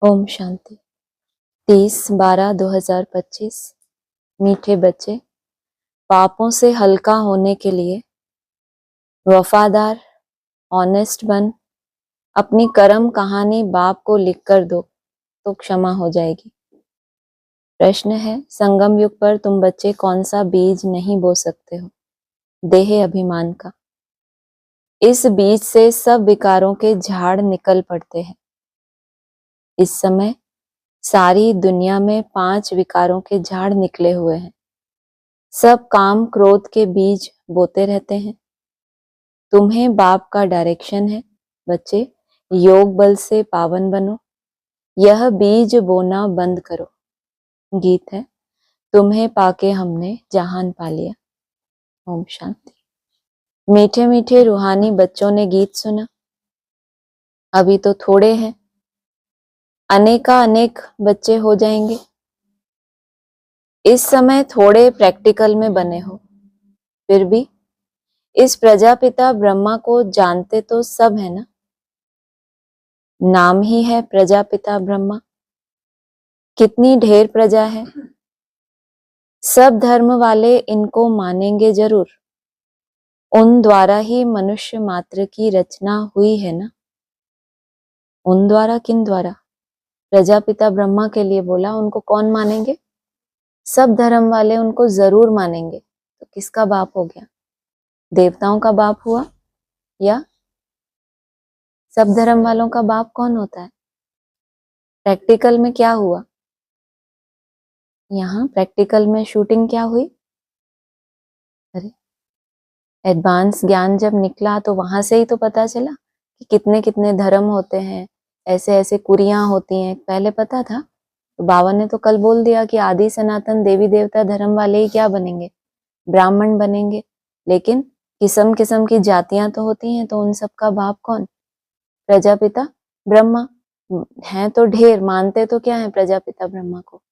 ओम शांति। 30/12/2025। मीठे बच्चे, पापों से हल्का होने के लिए वफादार, ऑनेस्ट बन अपनी कर्म कहानी बाप को लिख कर दो तो क्षमा हो जाएगी। प्रश्न है, संगम युग पर तुम बच्चे कौन सा बीज नहीं बो सकते हो? देह अभिमान का। इस बीज से सब विकारों के झाड़ निकल पड़ते हैं। इस समय सारी दुनिया में 5 विकारों के झाड़ निकले हुए हैं। सब काम क्रोध के बीज बोते रहते हैं। तुम्हें बाप का डायरेक्शन है, बच्चे योग बल से पावन बनो, यह बीज बोना बंद करो। गीत है, तुम्हें पाके हमने जहान पा लिया। ओम शांति। मीठे मीठे रूहानी बच्चों ने गीत सुना। अभी तो थोड़े हैं, अनेक बच्चे हो जाएंगे। इस समय थोड़े प्रैक्टिकल में बने हो, फिर भी इस प्रजापिता ब्रह्मा को जानते तो सब है ना? नाम ही है प्रजापिता ब्रह्मा। कितनी ढेर प्रजा है। सब धर्म वाले इनको मानेंगे जरूर। उन द्वारा ही मनुष्य मात्र की रचना हुई है ना? उन द्वारा, किन द्वारा? प्रजापिता ब्रह्मा के लिए बोला। उनको कौन मानेंगे? सब धर्म वाले उनको जरूर मानेंगे। तो किसका बाप हो गया? देवताओं का बाप हुआ या सब धर्म वालों का बाप कौन होता है? प्रैक्टिकल में क्या हुआ? यहाँ प्रैक्टिकल में शूटिंग क्या हुई? अरे, एडवांस ज्ञान जब निकला तो वहां से ही तो पता चला कि कितने कितने धर्म होते हैं, ऐसे ऐसे कुरियां होती हैं। पहले पता था? तो बाबा ने तो कल बोल दिया कि आदि सनातन देवी देवता धर्म वाले ही क्या बनेंगे? ब्राह्मण बनेंगे। लेकिन किस्म किस्म की जातियां तो होती हैं, तो उन सब का बाप कौन? प्रजापिता ब्रह्मा। हैं तो ढेर, मानते तो क्या है प्रजापिता ब्रह्मा को?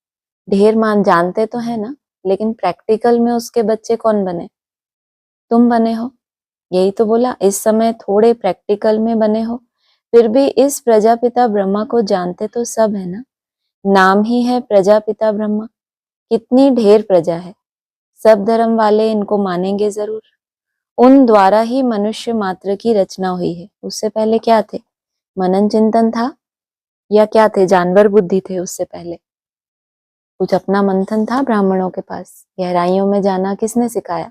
ढेर मान जानते तो है ना, लेकिन प्रैक्टिकल में उसके बच्चे कौन बने? तुम बने हो। यही तो बोला, इस समय थोड़े प्रैक्टिकल में बने हो, फिर भी इस प्रजापिता ब्रह्मा को जानते तो सब है ना? नाम ही है प्रजापिता ब्रह्मा। कितनी ढेर प्रजा है। सब धर्म वाले इनको मानेंगे जरूर। उन द्वारा ही मनुष्य मात्र की रचना हुई है। उससे पहले क्या थे? मनन चिंतन था या क्या थे? जानवर बुद्धि थे। उससे पहले कुछ अपना मंथन था ब्राह्मणों के पास? गहराइयों में जाना किसने सिखाया?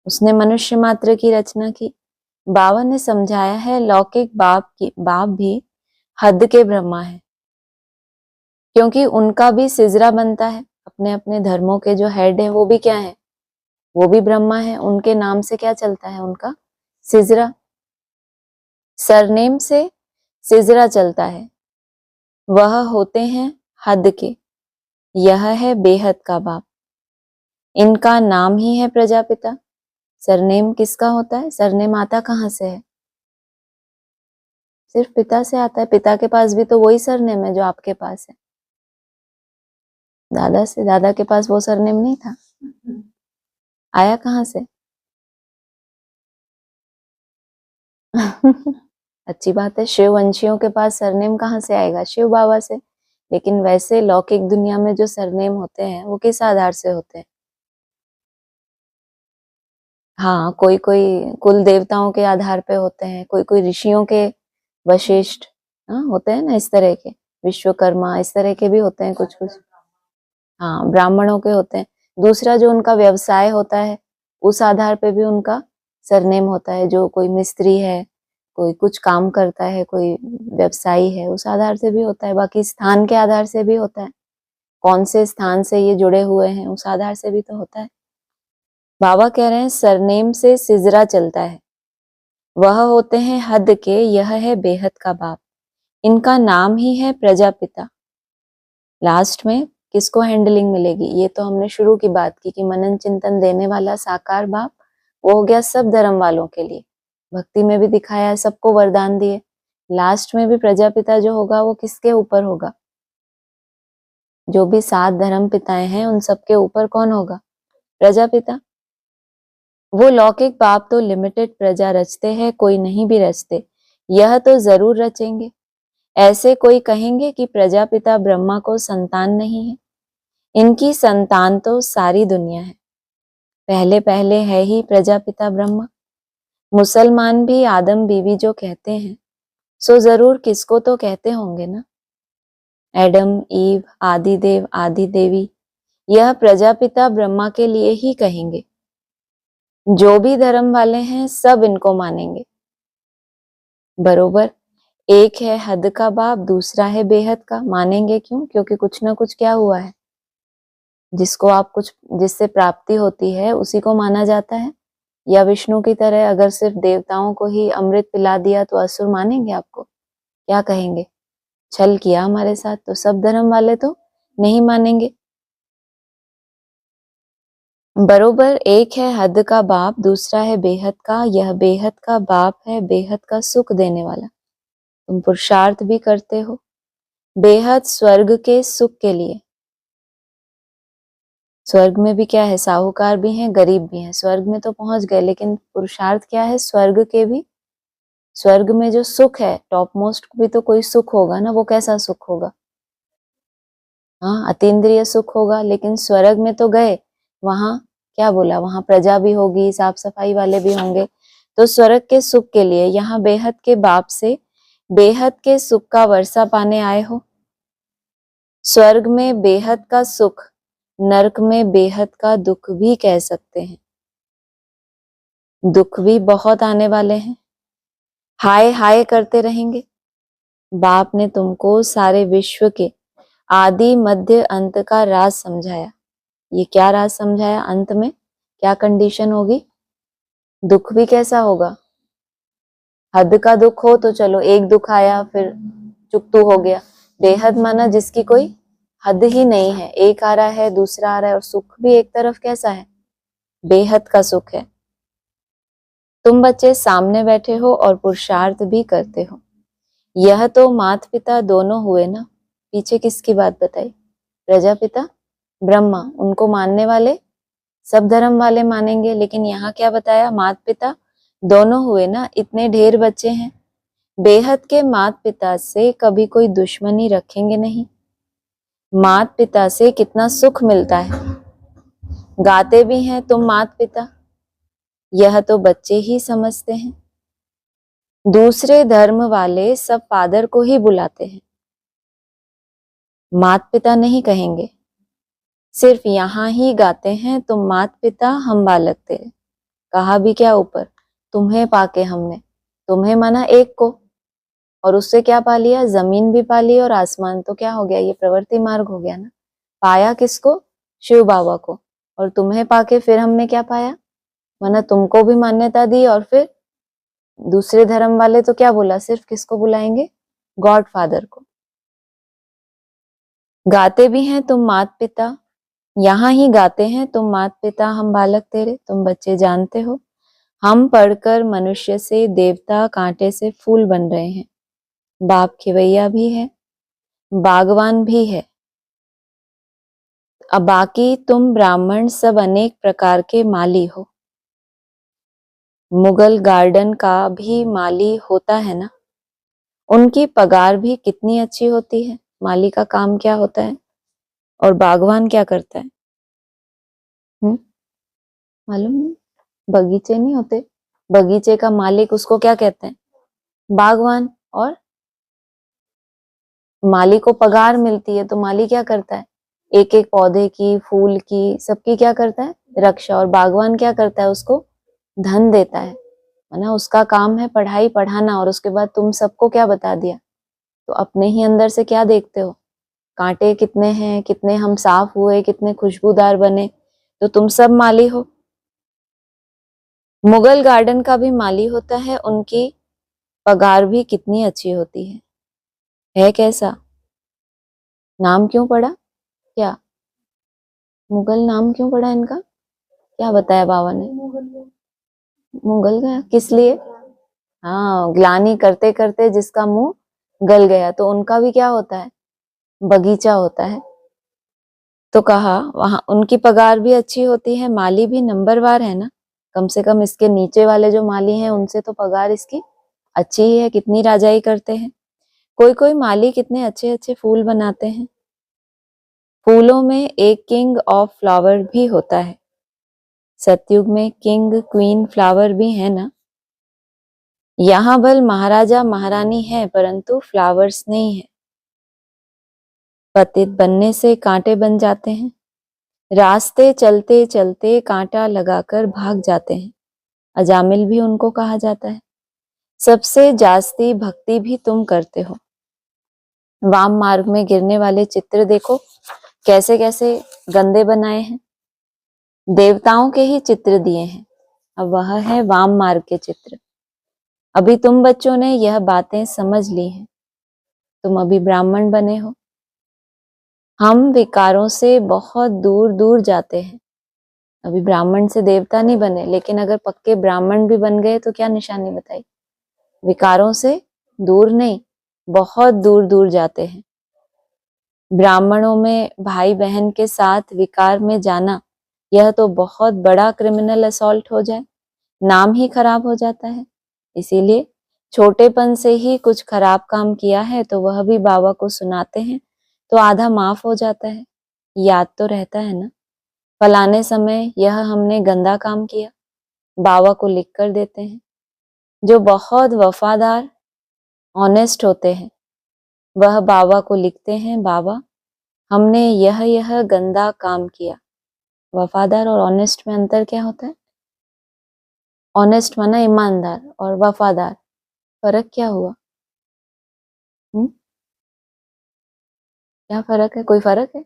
उसने मनुष्य मात्र की रचना की। बाबा ने समझाया है, लौकिक बाप भी हद के ब्रह्मा है, क्योंकि उनका भी सिजरा बनता है। अपने अपने धर्मों के जो हेड है वो भी क्या है? वो भी ब्रह्मा है। उनके नाम से क्या चलता है? उनका सिजरा, सरनेम से सिजरा चलता है। वह होते हैं हद के। यह है बेहद का बाप। इनका नाम ही है प्रजापिता। सरनेम किसका होता है? सरनेम आता कहाँ से है? सिर्फ पिता से आता है। पिता के पास भी तो वही सरनेम है जो आपके पास है। दादा से, दादा के पास वो सरनेम नहीं था। आया कहाँ से? अच्छी बात है। शिववंशियों के पास सरनेम कहाँ से आएगा? शिव बाबा से। लेकिन वैसे लौकिक दुनिया में जो सरनेम होते हैं वो किस आधार से होते हैं? हाँ, कोई कोई कुल देवताओं के आधार पे होते हैं, कोई कोई ऋषियों के, वशिष्ठ, हाँ होते हैं ना इस तरह के, विश्वकर्मा, इस तरह के भी होते हैं कुछ कुछ। हाँ, ब्राह्मणों के होते हैं। दूसरा जो उनका व्यवसाय होता है, उस आधार पे भी उनका सरनेम होता है। जो कोई मिस्त्री है, कोई कुछ काम करता है, कोई व्यवसायी है, उस आधार से भी होता है। बाकी स्थान के आधार से भी होता है। कौन से स्थान से ये जुड़े हुए हैं, उस आधार से भी तो होता है। बाबा कह रहे हैं सरनेम से सिजरा चलता है। वह होते हैं हद के। यह है बेहद का बाप। इनका नाम ही है प्रजापिता। लास्ट में किसको हैंडलिंग मिलेगी? ये तो हमने शुरू की बात की कि मनन चिंतन देने वाला साकार बाप, वो हो गया सब धर्म वालों के लिए। भक्ति में भी दिखाया है, सबको वरदान दिए। लास्ट में भी प्रजापिता जो होगा वो किसके ऊपर होगा? जो भी 7 धर्म पिताएं हैं उन सबके ऊपर कौन होगा? प्रजापिता। वो लौकिक बाप तो लिमिटेड प्रजा रचते हैं, कोई नहीं भी रचते। यह तो जरूर रचेंगे। ऐसे कोई कहेंगे कि प्रजापिता ब्रह्मा को संतान नहीं है। इनकी संतान तो सारी दुनिया है। पहले पहले है ही प्रजापिता ब्रह्मा। मुसलमान भी आदम बीवी जो कहते हैं, सो जरूर किसको तो कहते होंगे ना। एडम, ईव, आदि देव, आदि देवी, यह प्रजापिता ब्रह्मा के लिए ही कहेंगे। जो भी धर्म वाले हैं सब इनको मानेंगे। बरोबर, एक है हद का बाप, दूसरा है बेहद का। मानेंगे क्यों? क्योंकि कुछ ना कुछ क्या हुआ है, जिसको आप कुछ जिससे प्राप्ति होती है उसी को माना जाता है। या विष्णु की तरह अगर सिर्फ देवताओं को ही अमृत पिला दिया तो असुर मानेंगे आपको? क्या कहेंगे? छल किया हमारे साथ। तो सब धर्म वाले तो नहीं मानेंगे। बरोबर, एक है हद का बाप, दूसरा है बेहद का। यह बेहद का बाप है बेहद का सुख देने वाला। तुम पुरुषार्थ भी करते हो बेहद स्वर्ग के सुख के लिए। स्वर्ग में भी क्या है, साहूकार भी हैं, गरीब भी हैं। स्वर्ग में तो पहुंच गए, लेकिन पुरुषार्थ क्या है स्वर्ग के भी। स्वर्ग में जो सुख है, टॉप मोस्ट भी तो कोई सुख होगा ना। वो कैसा सुख होगा? हाँ, अतीन्द्रिय सुख होगा। लेकिन स्वर्ग में तो गए, वहां क्या बोला, वहां प्रजा भी होगी, साफ सफाई वाले भी होंगे। तो स्वर्ग के सुख के लिए यहाँ बेहद के बाप से बेहद के सुख का वर्षा पाने आए हो। स्वर्ग में बेहद का सुख, नरक में बेहद का दुख भी कह सकते हैं। दुख भी बहुत आने वाले हैं। हाय हाय करते रहेंगे। बाप ने तुमको सारे विश्व के आदि मध्य अंत का राज समझाया। ये क्या राज समझाया? अंत में क्या कंडीशन होगी? दुख भी कैसा होगा? हद का दुख हो तो चलो, एक दुख आया फिर चुकतू हो गया। बेहद माना जिसकी कोई हद ही नहीं है, एक आ रहा है दूसरा आ रहा है, और सुख भी एक तरफ कैसा है, बेहद का सुख है। तुम बच्चे सामने बैठे हो और पुरुषार्थ भी करते हो। यह तो माता पिता दोनों हुए ना। पीछे किसकी बात बताई? प्रजापिता ब्रह्मा। उनको मानने वाले सब धर्म वाले मानेंगे, लेकिन यहाँ क्या बताया? माता पिता दोनों हुए ना। इतने ढेर बच्चे हैं, बेहद के माता पिता से कभी कोई दुश्मनी रखेंगे नहीं। माता पिता से कितना सुख मिलता है। गाते भी हैं तुम माता पिता, यह तो बच्चे ही समझते हैं। दूसरे धर्म वाले सब फादर को ही बुलाते हैं, माता पिता नहीं कहेंगे। सिर्फ यहाँ ही गाते हैं तुम माता पिता हम बालक तेरे। कहा भी क्या ऊपर? तुम्हें पाके हमने। तुम्हें माना एक को, और उससे क्या पा लिया? जमीन भी पा ली और आसमान। तो क्या हो गया? ये प्रवृत्ति मार्ग हो गया ना। पाया किसको? शिव बाबा को। और तुम्हें पाके फिर हमने क्या पाया? माना तुमको भी मान्यता दी, और फिर दूसरे धर्म वाले तो क्या बोला? सिर्फ किसको बुलाएंगे? गॉड फादर को। गाते भी हैं तुम माता पिता, यहाँ ही गाते हैं तुम माता पिता हम बालक तेरे। तुम बच्चे जानते हो हम पढ़कर मनुष्य से देवता, कांटे से फूल बन रहे हैं। बाप खिवैया भी है, बागवान भी है। अब बाकी तुम ब्राह्मण सब अनेक प्रकार के माली हो। मुगल गार्डन का भी माली होता है ना। उनकी पगार भी कितनी अच्छी होती है। माली का काम क्या होता है? और बागवान क्या करता है? मालूम नहीं? बगीचे नहीं होते? बगीचे का मालिक उसको क्या कहते हैं? बागवान। और माली को पगार मिलती है, तो माली क्या करता है? एक एक पौधे की, फूल की, सबकी क्या करता है? रक्षा। और बागवान क्या करता है? उसको धन देता है ना। उसका काम है पढ़ाई पढ़ाना। और उसके बाद तुम सबको क्या बता दिया? तो अपने ही अंदर से क्या देखते हो? कांटे कितने हैं, कितने हम साफ हुए, कितने खुशबूदार बने। तो तुम सब माली हो। मुगल गार्डन का भी माली होता है, उनकी पगार भी कितनी अच्छी होती है कैसा? नाम क्यों पड़ा? क्या मुगल नाम क्यों पड़ा इनका? क्या बताया बाबा ने? मुगल गया किस लिए? हाँ, ग्लानी करते करते जिसका मुंह गल गया। तो उनका भी क्या होता है? बगीचा होता है। तो कहा वहां उनकी पगार भी अच्छी होती है, माली भी नंबरवार है ना। कम से कम इसके नीचे वाले जो माली हैं उनसे तो पगार इसकी अच्छी ही है। कितनी राजाई करते हैं। कोई कोई माली कितने अच्छे अच्छे फूल बनाते हैं। फूलों में एक किंग ऑफ फ्लावर भी होता है। सतयुग में किंग क्वीन फ्लावर भी है ना। यहाँ बल महाराजा महारानी है परंतु फ्लावर्स नहीं है। पतित बनने से कांटे बन जाते हैं। रास्ते चलते चलते कांटा लगाकर भाग जाते हैं। अजामिल भी उनको कहा जाता है। सबसे जास्ती भक्ति भी तुम करते हो। वाम मार्ग में गिरने वाले चित्र देखो कैसे कैसे गंदे बनाए हैं। देवताओं के ही चित्र दिए हैं। अब वह है वाम मार्ग के चित्र। अभी तुम बच्चों ने यह बातें समझ ली हैं। तुम अभी ब्राह्मण बने हो। हम विकारों से बहुत दूर दूर जाते हैं। अभी ब्राह्मण से देवता नहीं बने, लेकिन अगर पक्के ब्राह्मण भी बन गए तो क्या निशानी बताई। विकारों से दूर नहीं, बहुत दूर दूर जाते हैं। ब्राह्मणों में भाई बहन के साथ विकार में जाना, यह तो बहुत बड़ा क्रिमिनल असॉल्ट हो जाए, नाम ही खराब हो जाता है। इसीलिए छोटेपन से ही कुछ खराब काम किया है तो वह भी बाबा को सुनाते हैं तो आधा माफ हो जाता है। याद तो रहता है ना, फलाने समय यह हमने गंदा काम किया, बाबा को लिख कर देते हैं। जो बहुत वफादार ऑनेस्ट होते हैं वह बाबा को लिखते हैं, बाबा हमने यह गंदा काम किया। वफादार और ऑनेस्ट में अंतर क्या होता है। ऑनेस्ट माना ईमानदार और वफादार, फर्क क्या हुआ। क्या फर्क है, कोई फर्क है।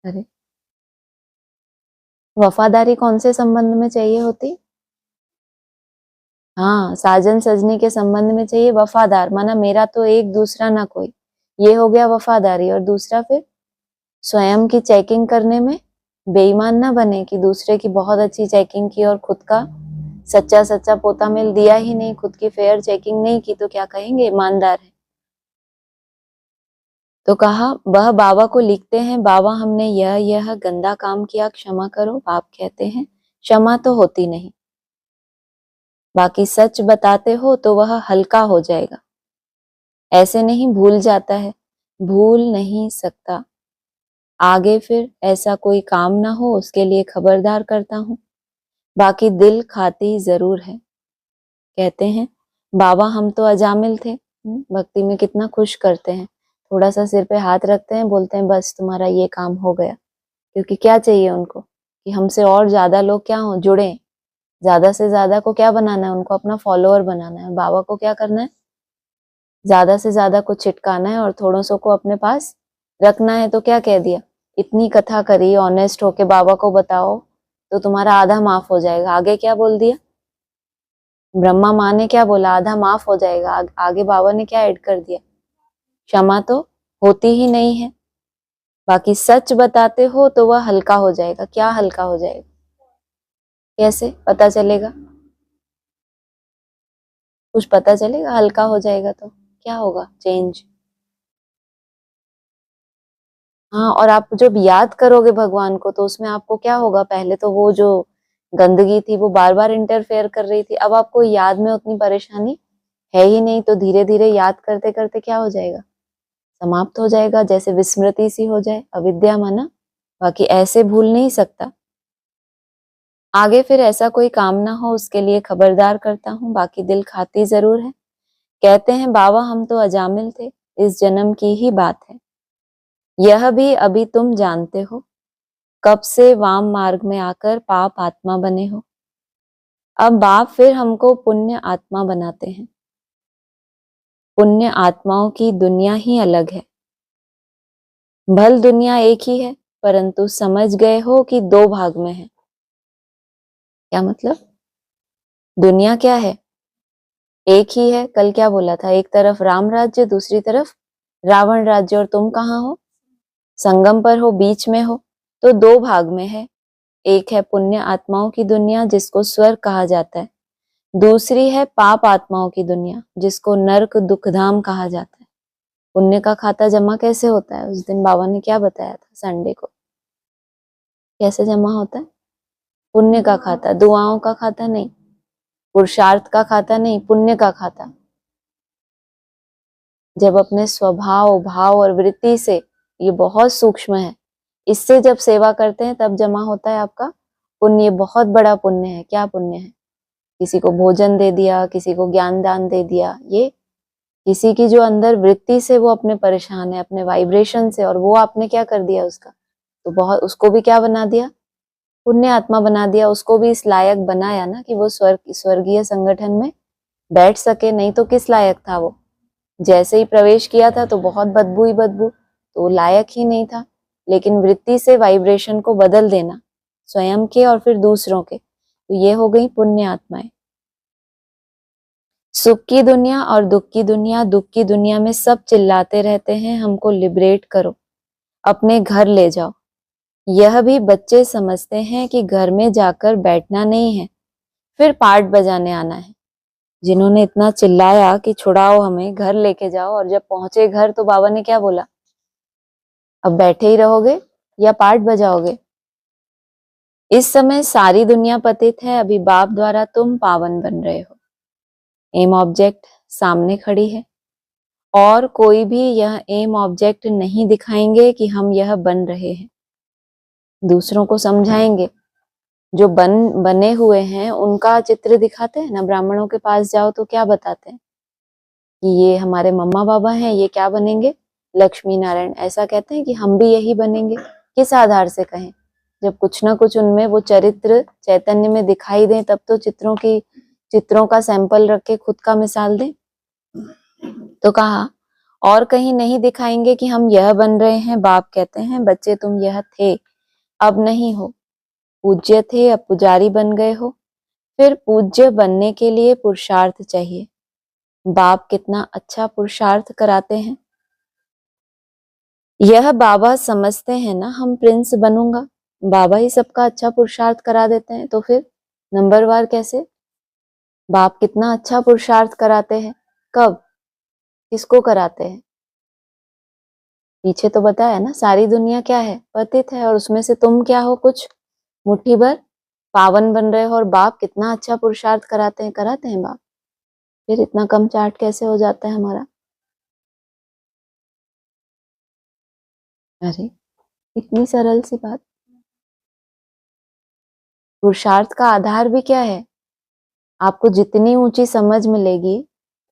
अरे वफादारी कौन से संबंध में चाहिए होती। हाँ, साजन सजनी के संबंध में चाहिए। वफादार माना मेरा तो एक दूसरा ना कोई, ये हो गया वफादारी। और दूसरा फिर स्वयं की चेकिंग करने में बेईमान ना बने कि दूसरे की बहुत अच्छी चेकिंग की और खुद का सच्चा सच्चा पोता मेल दिया ही नहीं, खुद की फेयर चेकिंग नहीं की तो क्या कहेंगे, ईमानदार है। तो कहा वह बाबा को लिखते हैं, बाबा हमने यह गंदा काम किया, क्षमा करो। बाप कहते हैं क्षमा तो होती नहीं, बाकी सच बताते हो तो वह हल्का हो जाएगा। ऐसे नहीं भूल जाता है, भूल नहीं सकता। आगे फिर ऐसा कोई काम ना हो उसके लिए खबरदार करता हूँ, बाकी दिल खाती जरूर है। कहते हैं बाबा हम तो अजामिल थे। भक्ति में कितना खुश करते हैं, थोड़ा सा सिर पे हाथ रखते हैं, बोलते हैं बस तुम्हारा ये काम हो गया। क्योंकि क्या चाहिए उनको कि हमसे और ज्यादा लोग क्या हो, जुड़े। ज्यादा से ज्यादा को क्या बनाना है, उनको अपना फॉलोअर बनाना है। बाबा को क्या करना है, ज्यादा से ज्यादा को छिटकाना है और थोड़ों सो को अपने पास रखना है। तो क्या कह दिया, इतनी कथा करी, ऑनेस्ट होके बाबा को बताओ तो तुम्हारा आधा माफ हो जाएगा। आगे क्या बोल दिया, ब्रह्मा माँ ने क्या बोला, आधा माफ हो जाएगा। आगे बाबा ने क्या ऐड कर दिया, क्षमा तो होती ही नहीं है, बाकी सच बताते हो तो वह हल्का हो जाएगा। क्या हल्का हो जाएगा, कैसे पता चलेगा, कुछ पता चलेगा। हल्का हो जाएगा तो क्या होगा, चेंज। हाँ, और आप जब याद करोगे भगवान को तो उसमें आपको क्या होगा, पहले तो वो जो गंदगी थी वो बार बार इंटरफेयर कर रही थी, अब आपको याद में उतनी परेशानी है ही नहीं। तो धीरे धीरे याद करते करते क्या हो जाएगा, समाप्त हो जाएगा, जैसे विस्मृति सी हो जाए, अविद्या माना। बाकी ऐसे भूल नहीं सकता। आगे फिर ऐसा कोई काम ना हो उसके लिए खबरदार करता हूँ, बाकी दिल खाती जरूर है। कहते हैं बाबा हम तो अजामिल थे, इस जन्म की ही बात है। यह भी अभी तुम जानते हो, कब से वाम मार्ग में आकर पाप आत्मा बने हो। अब बाप फिर हमको पुण्य आत्मा बनाते हैं। पुण्य आत्माओं की दुनिया ही अलग है। भल दुनिया एक ही है, परंतु समझ गए हो कि दो भाग में है। क्या मतलब, दुनिया क्या है, एक ही है। कल क्या बोला था, एक तरफ राम राज्य, दूसरी तरफ रावण राज्य, और तुम कहाँ हो, संगम पर हो, बीच में हो। तो दो भाग में है, एक है पुण्य आत्माओं की दुनिया जिसको स्वर्ग कहा जाता है, दूसरी है पाप आत्माओं की दुनिया जिसको नरक दुखधाम कहा जाता है। पुण्य का खाता जमा कैसे होता है, उस दिन बाबा ने क्या बताया था संडे को, कैसे जमा होता है। पुण्य का खाता, दुआओं का खाता नहीं, पुरुषार्थ का खाता नहीं, पुण्य का खाता। जब अपने स्वभाव, भाव और वृत्ति से, ये बहुत सूक्ष्म है, इससे जब सेवा करते हैं तब जमा होता है आपका पुण्य। बहुत बड़ा पुण्य है। क्या पुण्य है? किसी को भोजन दे दिया, किसी को ज्ञान दान दे दिया, ये किसी की जो अंदर वृत्ति से वो अपने परेशान है, अपने वाइब्रेशन से, और वो आपने क्या कर दिया उसका, तो बहुत उसको भी क्या बना दिया, पुण्य आत्मा बना दिया। उसको भी इस लायक बनाया ना कि वो स्वर्गीय संगठन में बैठ सके। नहीं तो किस लायक था वो? जैसे ही प्रवेश किया था तो बहुत बदबू ही बदबू, तो लायक ही नहीं था। लेकिन वृत्ति से वाइब्रेशन को बदल देना, स्वयं के और फिर दूसरों के, तो ये हो गई पुण्य आत्माएं। सुख की दुनिया और दुख की दुनिया, दुख की दुनिया में सब चिल्लाते रहते हैं हमको लिबरेट करो, अपने घर ले जाओ। यह भी बच्चे समझते हैं कि घर में जाकर बैठना नहीं है, फिर पार्ट बजाने आना है। जिन्होंने इतना चिल्लाया कि छुड़ाओ हमें, घर लेके जाओ, और जब पहुंचे घर तो बाबा ने क्या बोला, अब बैठे ही रहोगे या पार्ट बजाओगे? इस समय सारी दुनिया पतित है, अभी बाप द्वारा तुम पावन बन रहे हो। एम ऑब्जेक्ट सामने खड़ी है, और कोई भी यह एम ऑब्जेक्ट नहीं दिखाएंगे कि हम यह बन रहे हैं। दूसरों को समझाएंगे, जो बने हुए हैं उनका चित्र दिखाते हैं ना। ब्राह्मणों के पास जाओ तो क्या बताते हैं कि ये हमारे मम्मा बाबा हैं, ये क्या बनेंगे, लक्ष्मी नारायण। ऐसा कहते हैं कि हम भी यही बनेंगे। किस आधार से कहें? जब कुछ ना कुछ उनमें वो चरित्र चैतन्य में दिखाई दे, तब तो चित्रों का सैंपल रख के खुद का मिसाल दें। तो कहा, और कहीं नहीं दिखाएंगे कि हम यह बन रहे हैं। बाप कहते हैं, बच्चे तुम यह थे, अब नहीं हो। पूज्य थे, अब पुजारी बन गए हो। फिर पूज्य बनने के लिए पुरुषार्थ चाहिए। बाप कितना अच्छा पुरुषार्थ कराते हैं। यह बाबा समझते हैं ना, हम प्रिंस बनूंगा, बाबा ही सबका अच्छा पुरुषार्थ करा देते हैं, तो फिर नंबरवार कैसे? बाप कितना अच्छा पुरुषार्थ कराते हैं। कब? किसको कराते हैं? पीछे तो बताया ना, सारी दुनिया क्या है, पतित है, और उसमें से तुम क्या हो, कुछ मुट्ठी भर पावन बन रहे हो। और बाप कितना अच्छा पुरुषार्थ कराते हैं बाप। फिर इतना कम चार्ट कैसे हो जाता है हमारा? अरे इतनी सरल सी बात। पुरुषार्थ का आधार भी क्या है? आपको जितनी ऊंची समझ मिलेगी,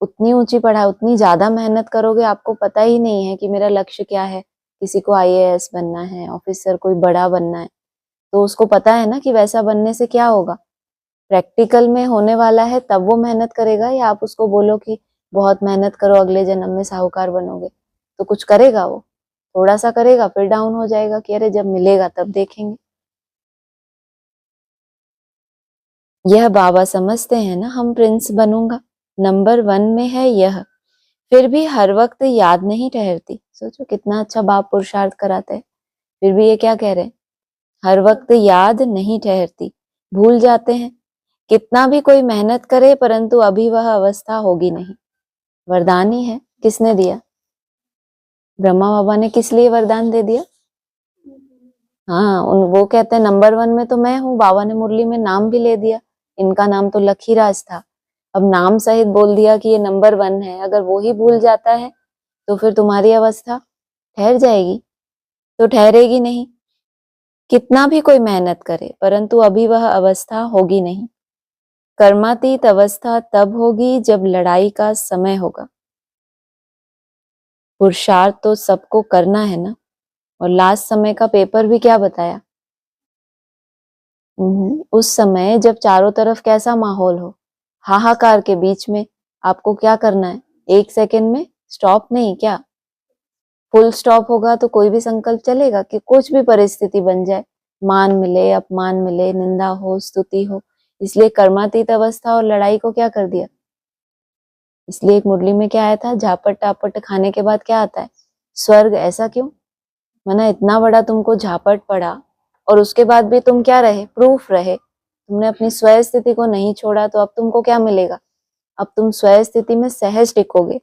उतनी ऊंची पढ़ाई, उतनी ज्यादा मेहनत करोगे, आपको पता ही नहीं है कि मेरा लक्ष्य क्या है। किसी को आईएएस बनना है, ऑफिसर कोई बड़ा बनना है, तो उसको पता है ना कि वैसा बनने से क्या होगा, प्रैक्टिकल में होने वाला है, तब वो मेहनत करेगा। या आप उसको बोलो कि बहुत मेहनत करो, अगले जन्म में साहूकार बनोगे, तो कुछ करेगा वो? थोड़ा सा करेगा, फिर डाउन हो जाएगा कि अरे जब मिलेगा तब देखेंगे। यह बाबा समझते हैं ना, हम प्रिंस बनूंगा, नंबर 1 में है यह। फिर भी हर वक्त याद नहीं ठहरती। सोचो कितना अच्छा बाप पुरुषार्थ कराते हैं, फिर भी ये क्या कह रहे हैं, हर वक्त याद नहीं ठहरती, भूल जाते हैं। कितना भी कोई मेहनत करे, परंतु अभी वह अवस्था होगी नहीं। वरदान ही है। किसने दिया? ब्रह्मा बाबा ने। किस लिए वरदान दे दिया? हाँ, वो कहते हैं नंबर 1 में तो मैं हूँ। बाबा ने मुरली में नाम भी ले दिया, इनका नाम तो लखीराज था, अब नाम सहित बोल दिया कि ये नंबर 1 है। अगर वो ही भूल जाता है तो फिर तुम्हारी अवस्था ठहर जाएगी? तो ठहरेगी नहीं। कितना भी कोई मेहनत करे, परंतु अभी वह अवस्था होगी नहीं। कर्मातीत अवस्था तब होगी जब लड़ाई का समय होगा। पुरुषार्थ तो सबको करना है ना। और लास्ट समय का पेपर भी क्या बताया? उस समय जब चारों तरफ कैसा माहौल हो, हाहाकार के बीच में आपको क्या करना है? 1 सेकेंड में स्टॉप नहीं, क्या फुल स्टॉप होगा तो कोई भी संकल्प चलेगा कि कुछ भी परिस्थिति बन जाए, मान मिले, अपमान मिले, निंदा हो, स्तुति हो। इसलिए कर्मातीत अवस्था और लड़ाई को क्या कर दिया? इसलिए एक मुरली में क्या आया था, झापट टापट खाने के बाद क्या आता है? स्वर्ग। ऐसा क्यों? मना इतना बड़ा तुमको झापट पड़ा, और उसके बाद भी तुम क्या रहे? प्रूफ रहे। तुमने अपनी स्वयं स्थिति को नहीं छोड़ा, तो अब तुमको क्या मिलेगा? अब तुम स्वयं स्थिति में सहज टिकोगे।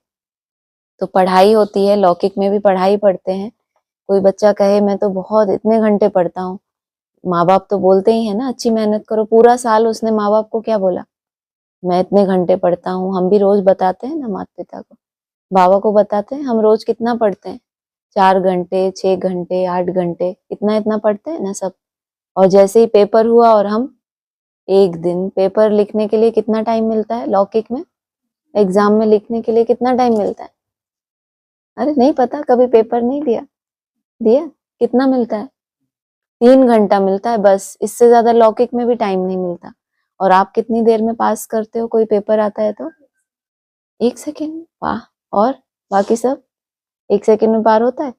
तो पढ़ाई होती है, लौकिक में भी पढ़ाई पढ़ते हैं। कोई बच्चा कहे मैं तो बहुत इतने घंटे पढ़ता हूँ, माँ बाप तो बोलते ही है ना अच्छी मेहनत करो। पूरा साल उसने माँ बाप को क्या बोला? मैं इतने घंटे पढ़ता हूँ। हम भी रोज बताते हैं ना माता पिता को, बाबा को बताते हैं हम रोज कितना पढ़ते हैं, 4 घंटे, 6 घंटे, 8 घंटे, इतना इतना पढ़ते हैं ना सब। और जैसे ही पेपर हुआ और हम एक दिन पेपर लिखने के लिए कितना टाइम मिलता है लौकिक में, एग्जाम में लिखने के लिए कितना टाइम मिलता है? अरे नहीं पता, कभी पेपर नहीं दिया? दिया? कितना मिलता है? 3 घंटा मिलता है बस, इससे ज्यादा लौकिक में भी टाइम नहीं मिलता। और आप कितनी देर में पास करते हो? कोई पेपर आता है तो 1 सेकेंड में। वाह! और बाकी सब 1 सेकेंड में पार होता है?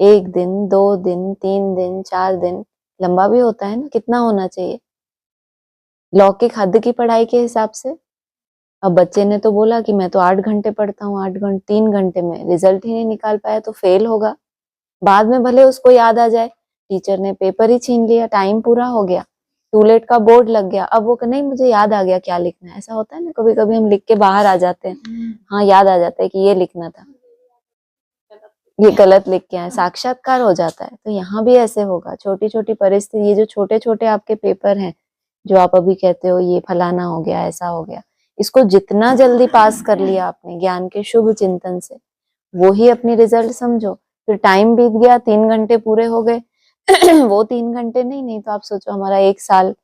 1 दिन, 2 दिन, 3 दिन, 4 दिन, लंबा भी होता है ना। कितना होना चाहिए लौकिक हद की पढ़ाई के हिसाब से? अब बच्चे ने तो बोला कि मैं तो 8 घंटे पढ़ता हूँ, 8 घंटे, 3 घंटे में रिजल्ट ही नहीं निकाल पाया, तो फेल होगा। बाद में भले उसको याद आ जाए, टीचर ने पेपर ही छीन लिया, टाइम पूरा हो गया, टूलेट का बोर्ड लग गया, अब वो नहीं मुझे याद आ गया क्या लिखना है। ऐसा होता है ना, कभी कभी हम लिख के बाहर आ जाते हैं, हाँ याद आ जाता है कि ये लिखना था, ये गलत लिख के आए, साक्षात्कार हो जाता है। तो यहाँ भी ऐसे होगा, छोटी छोटी परिस्थिति, ये जो छोटे छोटे आपके पेपर हैं जो आप अभी कहते हो ये फलाना हो गया, ऐसा हो गया, इसको जितना जल्दी पास कर लिया आपने ज्ञान के शुभ चिंतन से, वो ही अपनी रिजल्ट समझो। फिर टाइम बीत गया, 3 घंटे पूरे हो गए वो 3 घंटे नहीं तो आप सोचो हमारा 1 साल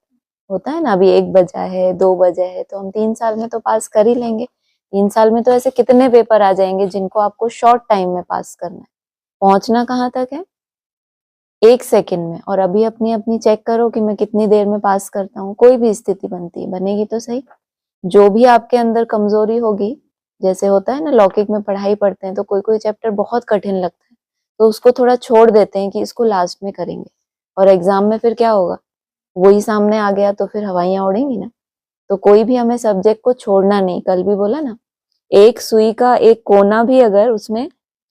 होता है ना, अभी 1 बजा है, 2 बजे है, तो हम 3 साल में तो पास कर ही लेंगे। 3 साल में तो ऐसे कितने पेपर आ जाएंगे जिनको आपको शॉर्ट टाइम में पास करना है। पहुंचना कहाँ तक है? 1 सेकेंड में। और अभी अपनी अपनी चेक करो कि मैं कितनी देर में पास करता हूँ। कोई भी स्थिति बनती है, बनेगी तो सही। जो भी आपके अंदर कमजोरी होगी, जैसे होता है ना लौकिक में पढ़ाई पढ़ते हैं तो कोई कोई चैप्टर बहुत कठिन लगता है, तो उसको थोड़ा छोड़ देते हैं कि इसको लास्ट में करेंगे, और एग्जाम में फिर क्या होगा, वही सामने आ गया तो फिर हवाइयां उड़ेंगी ना। तो कोई भी हमें सब्जेक्ट को छोड़ना नहीं। कल भी बोला ना, एक सुई का एक कोना भी अगर उसमें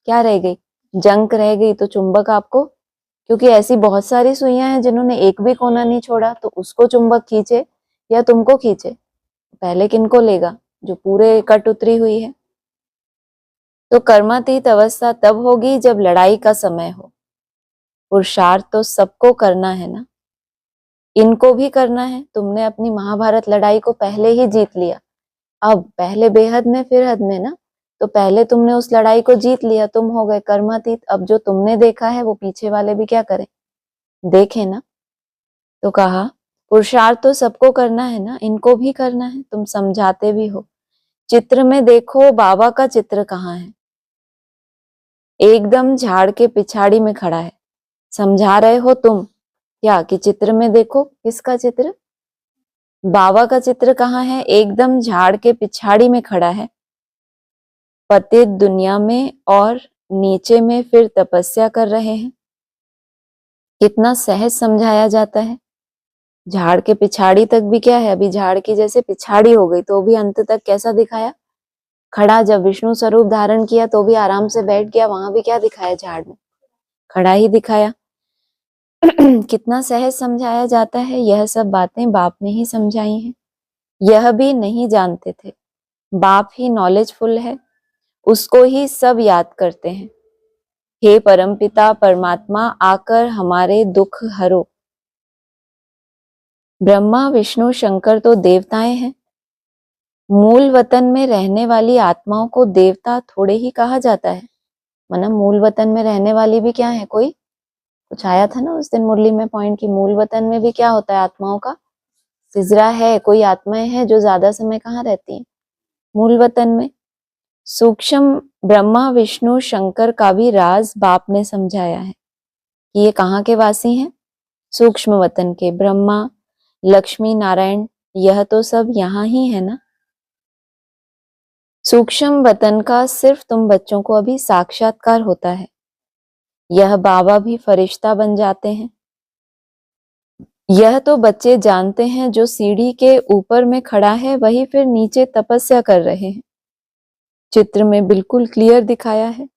क्या रह गई, जंक रह गई, तो चुंबक आपको, क्योंकि ऐसी बहुत सारी सुइयां हैं जिन्होंने एक भी कोना नहीं छोड़ा, तो उसको चुंबक खींचे या तुमको खींचे, पहले किनको लेगा? जो पूरे कट उतरी हुई है। तो कर्मातीत अवस्था तब होगी जब लड़ाई का समय हो। पुरुषार्थ तो सबको करना है ना, इनको भी करना है। तुमने अपनी महाभारत लड़ाई को पहले ही जीत लिया, अब पहले बेहद में फिर हद में ना, तो पहले तुमने उस लड़ाई को जीत लिया, तुम हो गए कर्मातीत। अब जो तुमने देखा है वो पीछे वाले भी क्या करें, देखें ना। तो कहा पुरुषार्थ तो सबको करना है ना, इनको भी करना है। तुम समझाते भी हो, चित्र में देखो बाबा का चित्र कहाँ है, एकदम झाड़ के पिछाड़ी में खड़ा है। समझा रहे हो तुम क्या कि चित्र में देखो, किसका चित्र? बाबा का चित्र कहाँ है? एकदम झाड़ के पिछाड़ी में खड़ा है, पतित दुनिया में और नीचे में फिर तपस्या कर रहे हैं। कितना सहज समझाया जाता है। झाड़ के पिछाड़ी तक भी क्या है, अभी झाड़ की जैसे पिछाड़ी हो गई, तो भी अंत तक कैसा दिखाया, खड़ा। जब विष्णु स्वरूप धारण किया तो भी आराम से बैठ गया, वहां भी क्या दिखाया, झाड़ में खड़ा ही दिखाया। कितना सहज समझाया जाता है। यह सब बातें बाप ने ही समझाई हैं, यह भी नहीं जानते थे। बाप ही नॉलेजफुल है, उसको ही सब याद करते हैं। हे परमपिता परमात्मा, आकर हमारे दुख हरो। ब्रह्मा विष्णु शंकर तो देवताएं हैं, मूल वतन में रहने वाली आत्माओं को देवता थोड़े ही कहा जाता है। मतलब मूल वतन में रहने वाली भी क्या है, कोई कुछ आया था ना उस दिन मुरली में पॉइंट की, मूल वतन में भी क्या होता है, आत्माओं का सिजरा है। कोई आत्माएं हैं जो ज्यादा समय कहाँ रहती हैं, मूल वतन में। सूक्ष्म ब्रह्मा विष्णु शंकर का भी राज बाप ने समझाया है कि ये कहाँ के वासी हैं, सूक्ष्म वतन के। ब्रह्मा लक्ष्मी नारायण यह तो सब यहाँ ही है ना। सूक्ष्म वतन का सिर्फ तुम बच्चों को अभी साक्षात्कार होता है, यह बाबा भी फरिश्ता बन जाते हैं। यह तो बच्चे जानते हैं, जो सीढ़ी के ऊपर में खड़ा है वही फिर नीचे तपस्या कर रहे हैं। चित्र में बिल्कुल क्लियर दिखाया है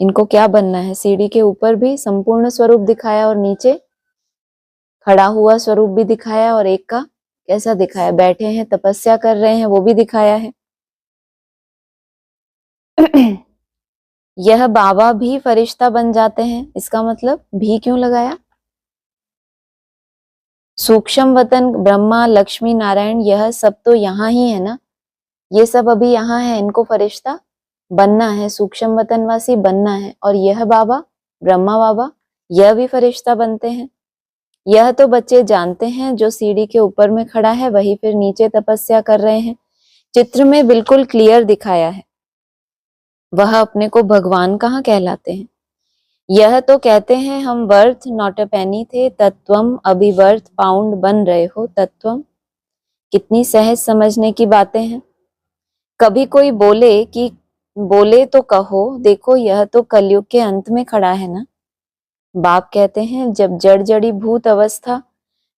इनको क्या बनना है। सीढ़ी के ऊपर भी संपूर्ण स्वरूप दिखाया और नीचे खड़ा हुआ स्वरूप भी दिखाया, और एक का कैसा दिखाया, बैठे हैं तपस्या कर रहे हैं, वो भी दिखाया है। यह बाबा भी फरिश्ता बन जाते हैं, इसका मतलब भी क्यों लगाया? सूक्ष्म वतन ब्रह्मा लक्ष्मी नारायण यह सब तो यहाँ ही है ना, ये सब अभी यहाँ है, इनको फरिश्ता बनना है, सूक्ष्म वतनवासी बनना है। और यह बाबा, ब्रह्मा बाबा, यह भी फरिश्ता बनते हैं। यह तो बच्चे जानते हैं, जो सीढ़ी के ऊपर में खड़ा है वही फिर नीचे तपस्या कर रहे हैं। चित्र में बिल्कुल क्लियर दिखाया है। वह अपने को भगवान कहाँ कहलाते हैं। यह तो कहते हैं हम वर्थ नॉट अ पेनी थे, तत्वम अभी वर्थ पाउंड बन रहे हो तत्वम। कितनी सहज समझने की बातें हैं। कभी कोई बोले तो कहो, देखो यह तो कलयुग के अंत में खड़ा है ना। बाप कहते हैं जब जड़ जड़ी भूत अवस्था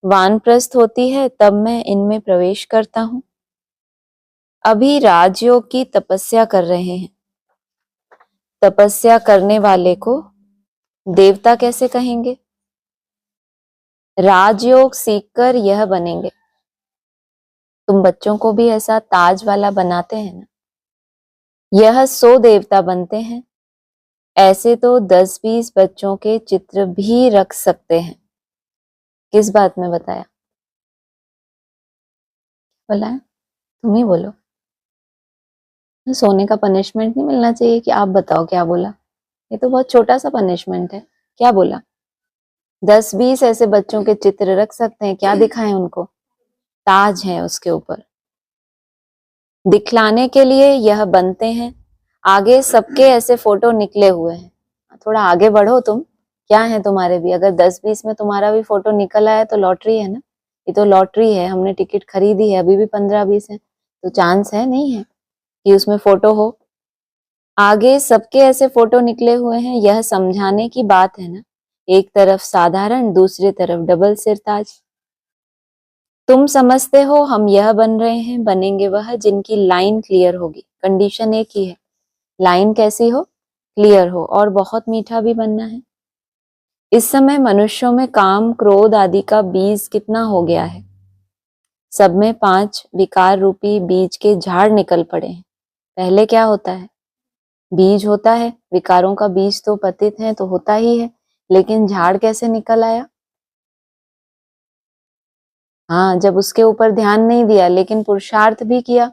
वानप्रस्थ होती है तब मैं इनमें प्रवेश करता हूं। अभी राजयोग की तपस्या कर रहे हैं। तपस्या करने वाले को देवता कैसे कहेंगे। राजयोग सीखकर यह बनेंगे। तुम बच्चों को भी ऐसा ताज वाला बनाते हैं ना, यह 100 देवता बनते हैं। ऐसे तो 10-20 बच्चों के चित्र भी रख सकते हैं। किस बात में बताया, बोला है? तुम ही बोलो। सोने का पनिशमेंट नहीं मिलना चाहिए कि आप बताओ क्या बोला। ये तो बहुत छोटा सा पनिशमेंट है। क्या बोला? 10-20 ऐसे बच्चों के चित्र रख सकते हैं। क्या दिखाएं उनको? ताज है उसके ऊपर। दिखलाने के लिए यह बनते हैं। आगे सबके ऐसे फोटो निकले हुए हैं। थोड़ा आगे बढ़ो तुम। क्या है तुम्हारे भी? अगर 10-20 में तुम्हारा भी फोटो निकल आया तो लॉटरी है ना। ये तो लॉटरी है, हमने टिकट खरीदी है। अभी भी 15-20 है तो चांस है, नहीं है कि उसमें फोटो हो। आगे सबके ऐसे फोटो निकले हुए हैं। यह समझाने की बात है ना। एक तरफ साधारण, दूसरी तरफ डबल सिरताज। तुम समझते हो हम यह बन रहे हैं, बनेंगे वह जिनकी लाइन क्लियर होगी। कंडीशन एक ही है, लाइन कैसी हो? क्लियर हो। और बहुत मीठा भी बनना है। इस समय मनुष्यों में काम, क्रोध आदि का बीज कितना हो गया है। सब में 5 विकार रूपी बीज के झाड़ निकल पड़े हैं। पहले क्या होता है? बीज होता है। विकारों का बीज तो पतित है तो होता ही है, लेकिन झाड़ कैसे निकल आया? हाँ, जब उसके ऊपर ध्यान नहीं दिया लेकिन पुरुषार्थ भी किया,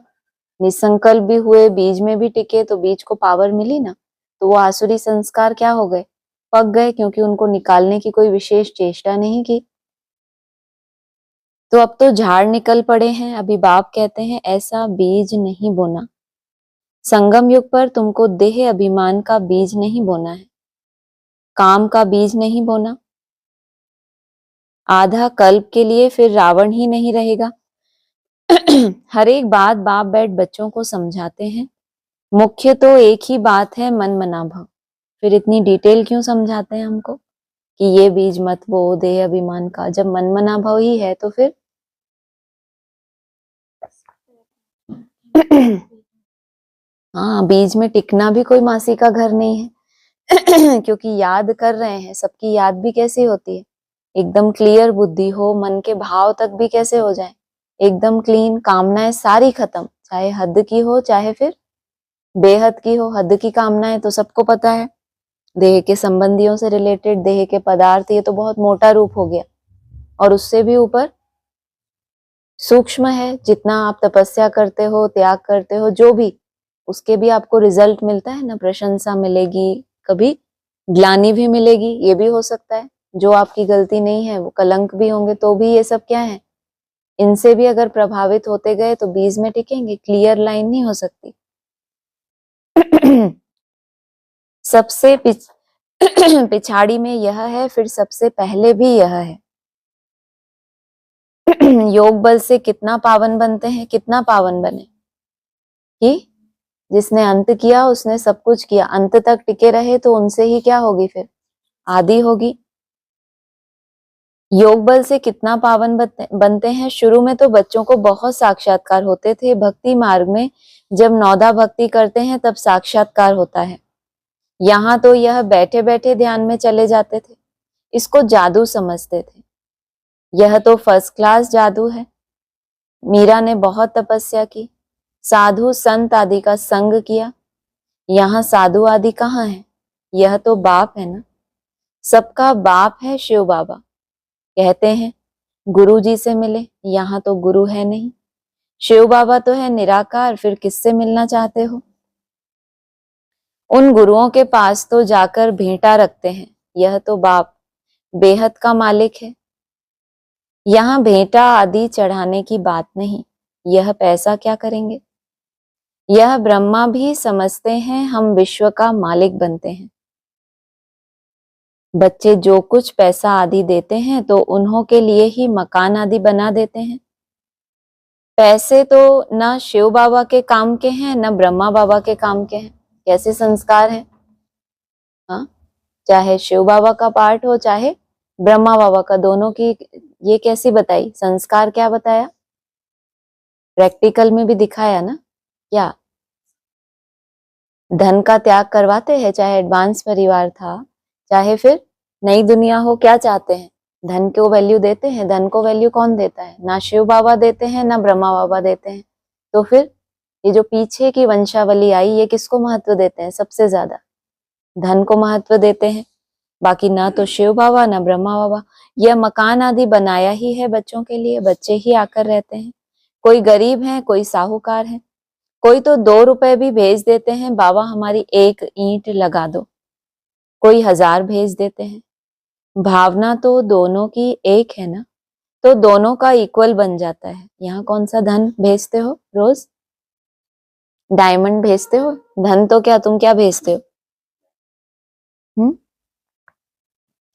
निसंकल्प भी हुए, बीज में भी टिके तो बीज को पावर मिली ना। तो वो आसुरी संस्कार क्या हो गए? पक गए, क्योंकि उनको निकालने की कोई विशेष चेष्टा नहीं की। तो अब तो झाड़ निकल पड़े हैं। अभी बाप कहते हैं ऐसा बीज नहीं बोना। संगम युग पर तुमको देह अभिमान का बीज नहीं बोना है, काम का बीज नहीं बोना। आधा कल्प के लिए फिर रावण ही नहीं रहेगा। हर एक बात बाप बैठ बच्चों को समझाते हैं। मुख्य तो एक ही बात है, मन मना भाव। फिर इतनी डिटेल क्यों समझाते हैं हमको कि ये बीज मत बो देह अभिमान का, जब मन मना भाव ही है तो फिर हाँ, बीज में टिकना भी कोई मासी का घर नहीं है। क्योंकि याद कर रहे हैं। सबकी याद भी कैसी होती है? एकदम क्लियर बुद्धि हो, मन के भाव तक भी कैसे हो जाए? एकदम क्लीन। कामनाएं सारी खत्म, चाहे हद की हो चाहे फिर बेहद की हो। हद की कामनाएं तो सबको पता है, देह के संबंधियों से रिलेटेड, देह के पदार्थ, ये तो बहुत मोटा रूप हो गया। और उससे भी ऊपर सूक्ष्म है। जितना आप तपस्या करते हो, त्याग करते हो, जो भी, उसके भी आपको रिजल्ट मिलता है ना। प्रशंसा मिलेगी, कभी ग्लानि भी मिलेगी। ये भी हो सकता है जो आपकी गलती नहीं है वो कलंक भी होंगे। तो भी ये सब क्या है? इनसे भी अगर प्रभावित होते गए तो बीज में टिकेंगे। क्लियर लाइन नहीं हो सकती। सबसे पिछाड़ी में यह है, फिर सबसे पहले भी यह है। योग बल से कितना पावन बनते हैं? कितना पावन बने कि जिसने अंत किया उसने सब कुछ किया। अंत तक टिके रहे तो उनसे ही क्या होगी? फिर आदि होगी। योग बल से कितना पावन बनते हैं। शुरू में तो बच्चों को बहुत साक्षात्कार होते थे। भक्ति मार्ग में जब नौदा भक्ति करते हैं तब साक्षात्कार होता है। यहाँ तो यह बैठे बैठे ध्यान में चले जाते थे। इसको जादू समझते थे। यह तो फर्स्ट क्लास जादू है। मीरा ने बहुत तपस्या की, साधु संत आदि का संग किया। यहाँ साधु आदि कहाँ है? यह तो बाप है ना। सबका बाप है शिव बाबा। कहते हैं गुरु जी से मिले, यहाँ तो गुरु है नहीं। शिव बाबा तो है निराकार, फिर किससे मिलना चाहते हो? उन गुरुओं के पास तो जाकर भेंटा रखते हैं। यह तो बाप बेहद का मालिक है। यहाँ भेंटा आदि चढ़ाने की बात नहीं। यह पैसा क्या करेंगे? यह ब्रह्मा भी समझते हैं हम विश्व का मालिक बनते हैं। बच्चे जो कुछ पैसा आदि देते हैं तो उन्हों के लिए ही मकान आदि बना देते हैं। पैसे तो न शिव बाबा के काम के हैं न ब्रह्मा बाबा के काम के हैं। कैसे संस्कार हैं? हाँ, चाहे शिव बाबा का पार्ट हो चाहे ब्रह्मा बाबा का, दोनों की ये कैसी बताई? संस्कार क्या बताया? प्रैक्टिकल में भी दिखाया ना। क्या धन का त्याग करवाते हैं? चाहे एडवांस परिवार था चाहे फिर नई दुनिया हो, क्या चाहते हैं? धन को वैल्यू देते हैं? धन को वैल्यू कौन देता है? ना शिव बाबा देते हैं ना ब्रह्मा बाबा देते हैं। तो फिर ये जो पीछे की वंशावली आई, ये किसको महत्व देते हैं? सबसे ज्यादा धन को महत्व देते हैं। बाकी ना तो शिव बाबा ना ब्रह्मा बाबा। यह मकान आदि बनाया ही है बच्चों के लिए, बच्चे ही आकर रहते हैं। कोई गरीब है, कोई साहूकार है, कोई तो 2 रुपए भी भेज देते हैं, बाबा हमारी एक ईंट लगा दो। कोई 1000 भेज देते हैं। भावना तो दोनों की एक है ना, तो दोनों का इक्वल बन जाता है। यहाँ कौन सा धन भेजते हो? रोज डायमंड भेजते हो? धन तो क्या, तुम क्या भेजते हो?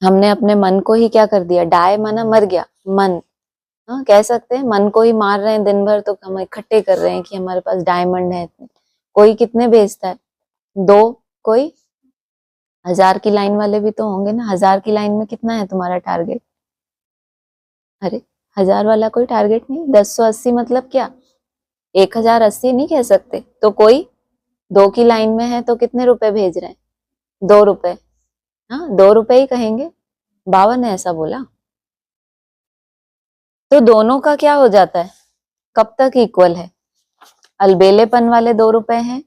हमने अपने मन को ही क्या कर दिया? डाय माना मर गया मन। हाँ, कह सकते हैं मन को ही मार रहे हैं दिन भर, तो हम इकट्ठे कर रहे हैं कि हमारे पास डायमंड है इतने। कोई कितने भेजता है? 2। कोई 1000 की लाइन वाले भी तो होंगे ना। 1000 की लाइन में कितना है तुम्हारा टारगेट? अरे 1000 वाला कोई टारगेट नहीं। 1080 मतलब क्या? 1080 नहीं कह सकते। तो कोई 2 की लाइन में है तो कितने रुपए भेज रहे हैं? 2 रुपए। हाँ, 2 रुपए ही कहेंगे। बाबा ने ऐसा बोला। तो दोनों का क्या हो जाता है? कब तक इक्वल है? अलबेलेपन वाले 2 रुपए हैं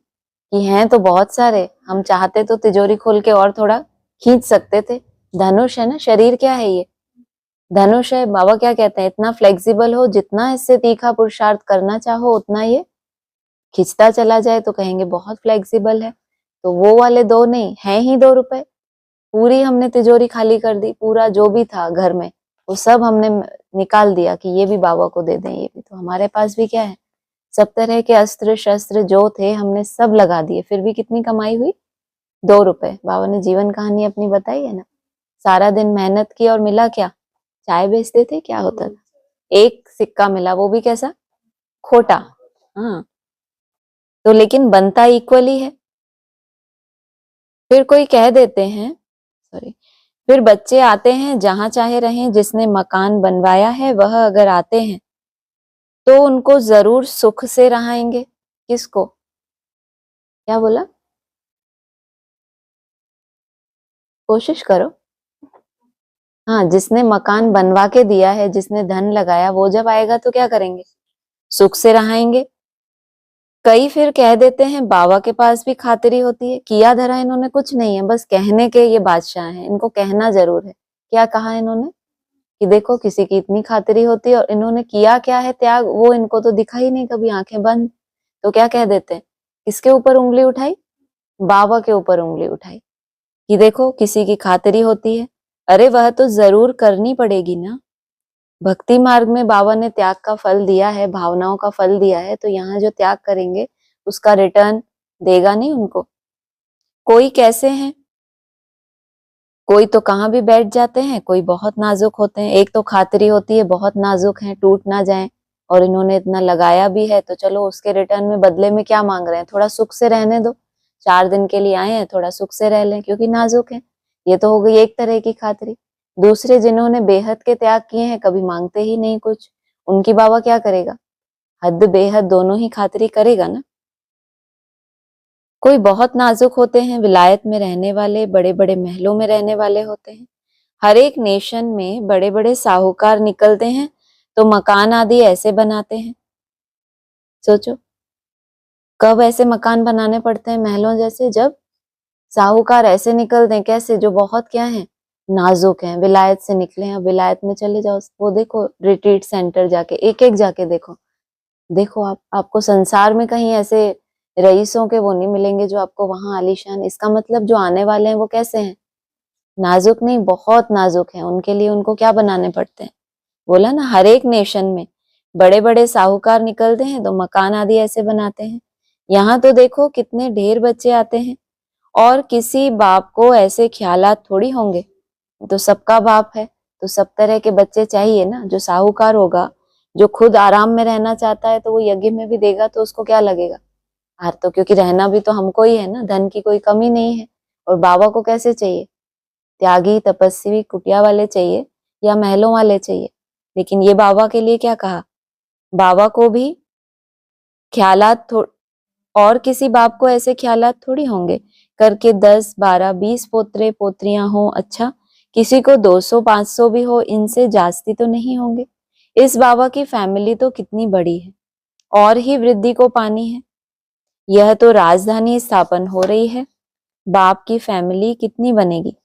कि हैं तो बहुत सारे, हम चाहते तो तिजोरी खोल के और थोड़ा खींच सकते थे। धनुष है ना, शरीर क्या है ये? धनुष है। बाबा क्या कहते हैं? इतना फ्लेक्सिबल हो, जितना इससे तीखा पुरुषार्थ करना चाहो उतना ये खिंचता चला जाए, तो कहेंगे बहुत फ्लेक्सिबल है। तो वो वाले 2 नहीं, हैं ही 2 रुपए। पूरी हमने तिजोरी खाली कर दी, पूरा जो भी था घर में वो सब हमने निकाल दिया कि ये भी बाबा को दे दें। ये भी तो हमारे पास भी क्या है? सब तरह के अस्त्र शस्त्र जो थे हमने सब लगा दिए, फिर भी कितनी कमाई हुई? 2 रुपए। बाबा ने जीवन कहानी अपनी बताई है ना। सारा दिन मेहनत की और मिला क्या? चाय बेचते थे, क्या होता था? एक सिक्का मिला, वो भी कैसा? खोटा। हाँ, तो लेकिन बनता इक्वली है। फिर कोई कह देते हैं, सॉरी, फिर बच्चे आते हैं जहां चाहे रहें, जिसने मकान बनवाया है वह अगर आते हैं तो उनको जरूर सुख से रहाएंगे। किसको? क्या बोला? कोशिश करो। हाँ, जिसने मकान बनवा के दिया है, जिसने धन लगाया, वो जब आएगा तो क्या करेंगे? सुख से रहाएंगे। कई फिर कह देते हैं बाबा के पास भी खातिरी होती है। किया धरा इन्होंने कुछ नहीं है, बस कहने के ये बादशाह हैं। इनको कहना जरूर है। क्या कहा इन्होंने? कि देखो किसी की इतनी खातिरी होती है, और इन्होंने किया क्या है त्याग, वो इनको तो दिखा ही नहीं कभी, आंखें बंद। तो क्या कह देते हैं? किसके ऊपर उंगली उठाई? बाबा के ऊपर उंगली उठाई कि देखो किसी की खातिरी होती है। अरे वह तो जरूर करनी पड़ेगी ना। भक्ति मार्ग में बाबा ने त्याग का फल दिया है, भावनाओं का फल दिया है, तो यहाँ जो त्याग करेंगे उसका रिटर्न देगा नहीं उनको। कोई कैसे हैं? कोई तो कहाँ भी बैठ जाते हैं, कोई बहुत नाजुक होते हैं। एक तो खातिरी होती है, बहुत नाजुक हैं, टूट ना जाएं, और इन्होंने इतना लगाया भी है, तो चलो उसके रिटर्न में बदले में क्या मांग रहे हैं? थोड़ा सुख से रहने दो, 4 दिन के लिए आए हैं, थोड़ा सुख से रह लें क्योंकि नाजुक है। ये तो हो गई एक तरह की खातिरी। दूसरे जिन्होंने बेहद के त्याग किए हैं, कभी मांगते ही नहीं कुछ, उनकी बाबा क्या करेगा? हद बेहद दोनों ही खातिरी करेगा ना। कोई बहुत नाजुक होते हैं, विलायत में रहने वाले, बड़े बड़े महलों में रहने वाले होते हैं। हर एक नेशन में बड़े बड़े साहूकार निकलते हैं, तो मकान आदि ऐसे बनाते हैं। सोचो कब ऐसे मकान बनाने पड़ते हैं महलों जैसे? जब साहूकार ऐसे निकलते हैं। कैसे? जो बहुत क्या है, नाजुक हैं, विलायत से निकले हैं। अब विलायत में चले जाओ, वो देखो रिट्रीट सेंटर जाके एक एक जाके देखो। देखो आप, आपको संसार में कहीं ऐसे रईसों के वो नहीं मिलेंगे जो आपको वहां आलीशान। इसका मतलब जो आने वाले हैं वो कैसे हैं? नाजुक नहीं, बहुत नाजुक हैं। उनके लिए उनको क्या बनाने पड़ते हैं? बोला ना, हर एक नेशन में बड़े बड़े साहूकार निकलते हैं तो मकान आदि ऐसे बनाते हैं। यहाँ तो देखो कितने ढेर बच्चे आते हैं, और किसी बाप को ऐसे ख्यालात थोड़ी होंगे। तो सबका बाप है तो सब तरह के बच्चे चाहिए ना। जो साहूकार होगा, जो खुद आराम में रहना चाहता है, तो वो यज्ञ में भी देगा तो उसको क्या लगेगा? हार तो, क्योंकि रहना भी तो हमको ही है ना, धन की कोई कमी नहीं है। और बाबा को कैसे चाहिए? त्यागी तपस्वी कुटिया वाले चाहिए या महलों वाले चाहिए? लेकिन ये बाबा के लिए क्या कहा? बाबा को भी ख्यालात और किसी बाप को ऐसे ख्यालात थोड़ी होंगे करके 10 12 20 पोतरे पोत्रियां हो। अच्छा, किसी को 200 500 भी हो, इनसे जास्ती तो नहीं होंगे। इस बाबा की फैमिली तो कितनी बड़ी है, और ही वृद्धि को पानी है। यह तो राजधानी स्थापन हो रही है, बाप की फैमिली कितनी बनेगी?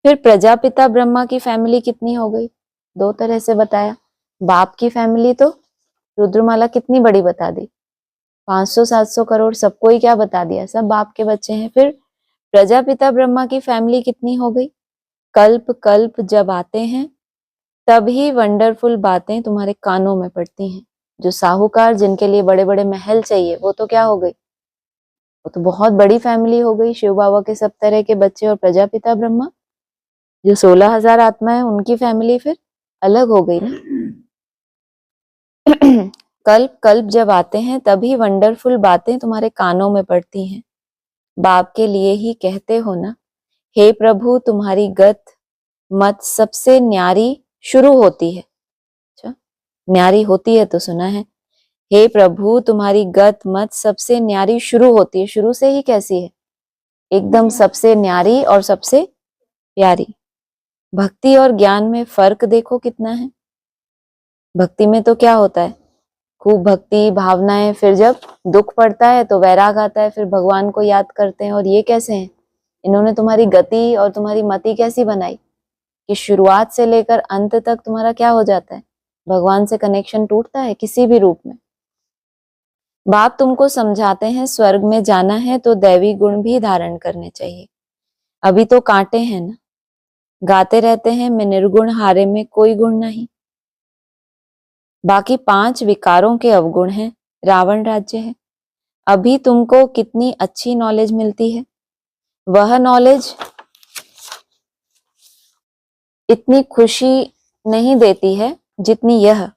फिर प्रजापिता ब्रह्मा की फैमिली कितनी हो गई? 2 तरह से बताया। बाप की फैमिली तो रुद्रमाला कितनी बड़ी बता दी, 500 700 करोड़, सबको ही क्या बता दिया, सब बाप के बच्चे हैं। फिर प्रजापिता ब्रह्मा की फैमिली कितनी हो गई? कल्प कल्प जब आते हैं तभी वंडरफुल बातें तुम्हारे कानों में पड़ती हैं। जो साहूकार जिनके लिए बड़े बड़े महल चाहिए, वो तो क्या हो गई? वो तो बहुत बड़ी फैमिली हो गई। शिव बाबा के सब तरह के बच्चे और प्रजापिता ब्रह्मा जो 16,000 आत्मा है, उनकी फैमिली फिर अलग हो गई ना। कल्प कल्प जब आते हैं तभी वंडरफुल बातें तुम्हारे कानों में पड़ती हैं। बाप के लिए ही कहते हो ना, हे प्रभु तुम्हारी गत मत सबसे न्यारी शुरू होती है। अच्छा, न्यारी होती है तो सुना है। हे प्रभु तुम्हारी गत मत सबसे न्यारी शुरू होती है। शुरू से ही कैसी है? एकदम सबसे न्यारी और सबसे प्यारी। भक्ति और ज्ञान में फर्क देखो कितना है। भक्ति में तो क्या होता है? खूब भक्ति भावनाएं, फिर जब दुख पड़ता है तो वैराग आता है, फिर भगवान को याद करते हैं। और ये कैसे हैं? इन्होंने तुम्हारी गति और तुम्हारी मति कैसी बनाई कि शुरुआत से लेकर अंत तक तुम्हारा क्या हो जाता है? भगवान से कनेक्शन टूटता है किसी भी रूप में। बाप तुमको समझाते हैं स्वर्ग में जाना है तो दैवी गुण भी धारण करने चाहिए। अभी तो कांटे हैं ना, गाते रहते हैं मैं निर्गुण हारे में कोई गुण नहीं। बाकी 5 विकारों के अवगुण हैं, रावण राज्य है। अभी तुमको कितनी अच्छी नॉलेज मिलती है, वह नॉलेज इतनी खुशी नहीं देती है जितनी यह।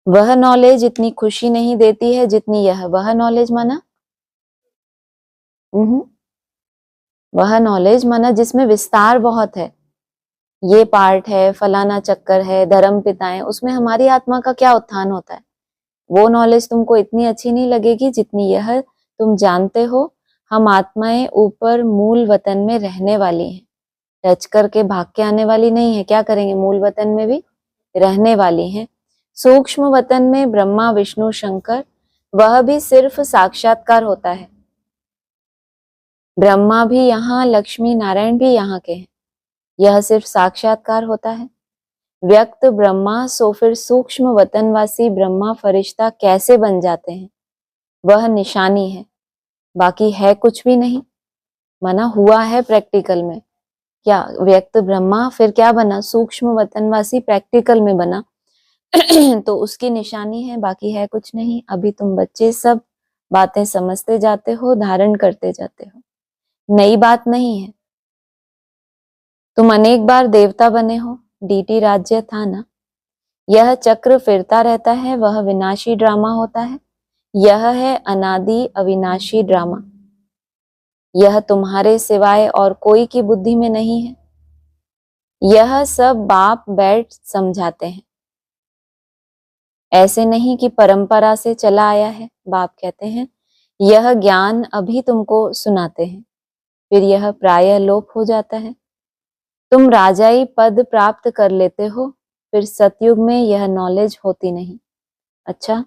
वह नॉलेज इतनी खुशी नहीं देती है जितनी यह। वह नॉलेज माना वह नॉलेज माना जिसमें विस्तार बहुत है। ये पार्ट है, फलाना चक्कर है, धर्म पिताएं, उसमें हमारी आत्मा का क्या उत्थान होता है। वो नॉलेज तुमको इतनी अच्छी नहीं लगेगी जितनी यह। तुम जानते हो हम आत्माएं ऊपर मूल वतन में रहने वाली हैं, टच करके भाग के आने वाली नहीं है। क्या करेंगे? मूल वतन में भी रहने वाली हैं। सूक्ष्म वतन में ब्रह्मा विष्णु शंकर, वह भी सिर्फ साक्षात्कार होता है। ब्रह्मा भी यहाँ, लक्ष्मी नारायण भी यहाँ के हैं, यह सिर्फ साक्षात्कार होता है। व्यक्त ब्रह्मा, सो फिर सूक्ष्म वतनवासी ब्रह्मा फरिश्ता कैसे बन जाते हैं, वह निशानी है, बाकी है कुछ भी नहीं। माना हुआ है प्रैक्टिकल में। क्या? व्यक्त ब्रह्मा फिर क्या बना? सूक्ष्म वतनवासी प्रैक्टिकल में बना। तो उसकी निशानी है, बाकी है कुछ नहीं। अभी तुम बच्चे सब बातें समझते जाते हो, धारण करते जाते हो, नई बात नहीं है। तुम अनेक बार देवता बने हो, डीटी राज्य था ना। यह चक्र फिरता रहता है, वह विनाशी ड्रामा होता है। यह है अनादि अविनाशी ड्रामा। यह तुम्हारे सिवाय और कोई की बुद्धि में नहीं है। यह सब बाप बैठ समझाते हैं, ऐसे नहीं कि परंपरा से चला आया है। बाप कहते हैं यह ज्ञान अभी तुमको सुनाते हैं, फिर यह प्रायः लोप हो जाता है। तुम राजाई पद प्राप्त कर लेते हो, फिर सतयुग में यह नॉलेज होती नहीं। अच्छा,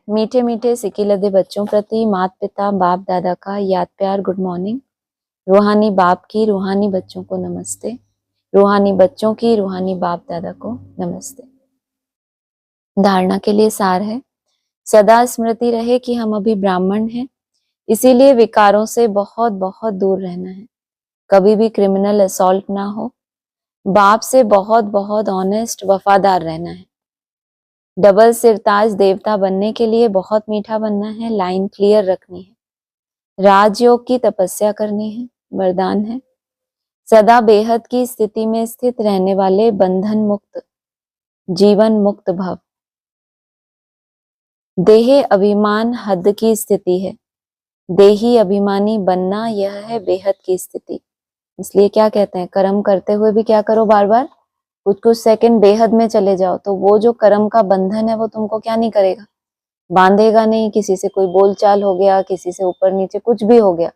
मीठे मीठे सिकी लदे बच्चों प्रति माता पिता बाप दादा का याद प्यार, गुड मॉर्निंग। रूहानी बाप की रूहानी बच्चों को नमस्ते, रूहानी बच्चों की रूहानी बाप दादा को नमस्ते। धारणा के लिए सार है, सदा स्मृति रहे कि हम अभी ब्राह्मण हैं, इसीलिए विकारों से बहुत बहुत दूर रहना है। कभी भी क्रिमिनल असॉल्ट ना हो। बाप से बहुत बहुत ऑनेस्ट वफादार रहना है। डबल सिरताज देवता बनने के लिए बहुत मीठा बनना है, लाइन क्लियर रखनी है। राजयोग की तपस्या करनी है, वरदान है। सदा बेहद की स्थिति में स्थित रहने वाले बंधन मुक्त, जीवन मुक्त भव। देह अभिमान हद की स्थिति है, देही अभिमानी बनना यह है बेहद की स्थिति। इसलिए क्या कहते हैं, कर्म करते हुए भी क्या करो, बार बार कुछ कुछ सेकंड बेहद में चले जाओ, तो वो जो कर्म का बंधन है वो तुमको क्या नहीं करेगा, बांधेगा नहीं। किसी से कोई बोलचाल हो गया, किसी से ऊपर नीचे कुछ भी हो गया,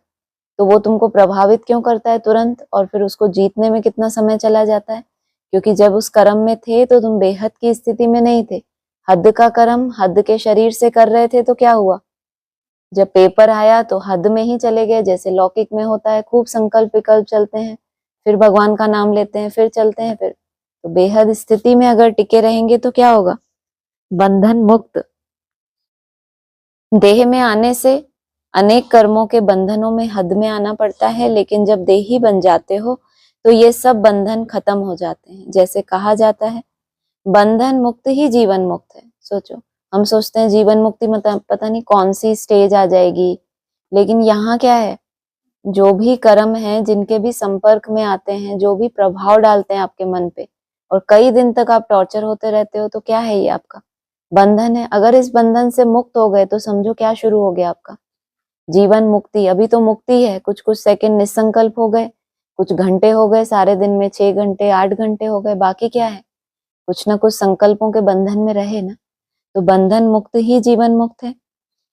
तो वो तुमको प्रभावित क्यों करता है तुरंत, और फिर उसको जीतने में कितना समय चला जाता है। क्योंकि जब उस कर्म में थे तो तुम बेहद की स्थिति में नहीं थे। हद का कर्म हद के शरीर से कर रहे थे, तो क्या हुआ, जब पेपर आया तो हद में ही चले गए। जैसे लौकिक में होता है, खूब संकल्प विकल्प चलते हैं, फिर भगवान का नाम लेते हैं, फिर चलते हैं, फिर तो बेहद स्थिति में अगर टिके रहेंगे तो क्या होगा, बंधन मुक्त। देह में आने से अनेक कर्मों के बंधनों में हद में आना पड़ता है, लेकिन जब देही बन जाते हो तो ये सब बंधन खत्म हो जाते हैं। जैसे कहा जाता है, बंधन मुक्त ही जीवन मुक्त है। सोचो, हम सोचते हैं जीवन मुक्ति मतलब पता नहीं कौन सी स्टेज आ जाएगी, लेकिन यहाँ क्या है, जो भी कर्म है, जिनके भी संपर्क में आते हैं, जो भी प्रभाव डालते हैं आपके मन पे, और कई दिन तक आप टॉर्चर होते रहते हो, तो क्या है, ये आपका बंधन है। अगर इस बंधन से मुक्त हो गए तो समझो क्या शुरू हो गया आपका जीवन मुक्ति। अभी तो मुक्ति है, कुछ कुछ सेकंड निसंकल्प हो गए, कुछ घंटे हो गए, सारे दिन में 6 घंटे 8 घंटे हो गए, बाकी क्या है, कुछ ना कुछ संकल्पों के बंधन में रहे ना, तो बंधन मुक्त ही जीवन मुक्त है।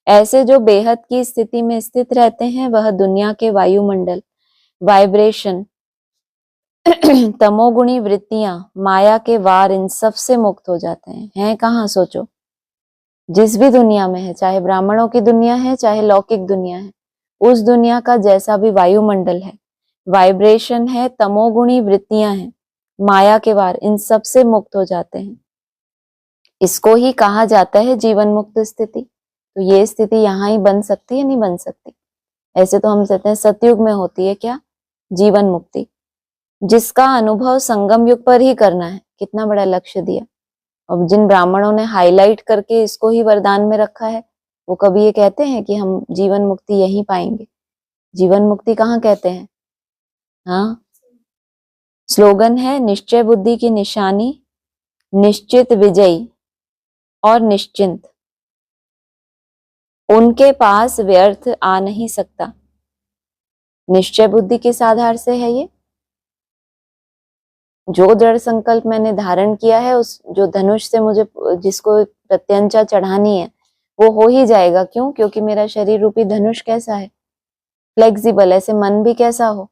ऐसे जो बेहद की स्थिति में स्थित रहते हैं, वह दुनिया के वायुमंडल, वाइब्रेशन, तमोगुणी वृत्तियां, माया के वार, इन सब से मुक्त हो जाते हैं कहाँ, सोचो, जिस भी दुनिया में है, चाहे ब्राह्मणों की दुनिया है, चाहे लौकिक दुनिया है, उस दुनिया का जैसा भी वायुमंडल है, वाइब्रेशन है, तमोगुणी वृत्तियां हैं, माया के वार, इन सब से मुक्त हो जाते हैं। इसको ही कहा जाता है जीवन मुक्त स्थिति। तो ये स्थिति यहाँ ही बन सकती है, नहीं बन सकती। ऐसे तो हम कहते हैं सतयुग में होती है क्या, जीवन मुक्ति, जिसका अनुभव संगम युग पर ही करना है। कितना बड़ा लक्ष्य दिया। अब जिन ब्राह्मणों ने हाईलाइट करके इसको ही वरदान में रखा है, वो कभी ये कहते हैं कि हम जीवन मुक्ति यहीं पाएंगे। जीवन मुक्ति कहाँ कहते हैं, हाँ, स्लोगन है, निश्चय बुद्धि की निशानी, निश्चित विजयी और निश्चिंत, उनके पास व्यर्थ आ नहीं सकता। निश्चय बुद्धि किस आधार से है, ये जो दृढ़ संकल्प मैंने धारण किया है, उस जो धनुष से मुझे जिसको प्रत्यंचा चढ़ानी है, वो हो ही जाएगा। क्यों, क्योंकि मेरा शरीर रूपी धनुष कैसा है, फ्लेक्सिबल। ऐसे मन भी कैसा हो,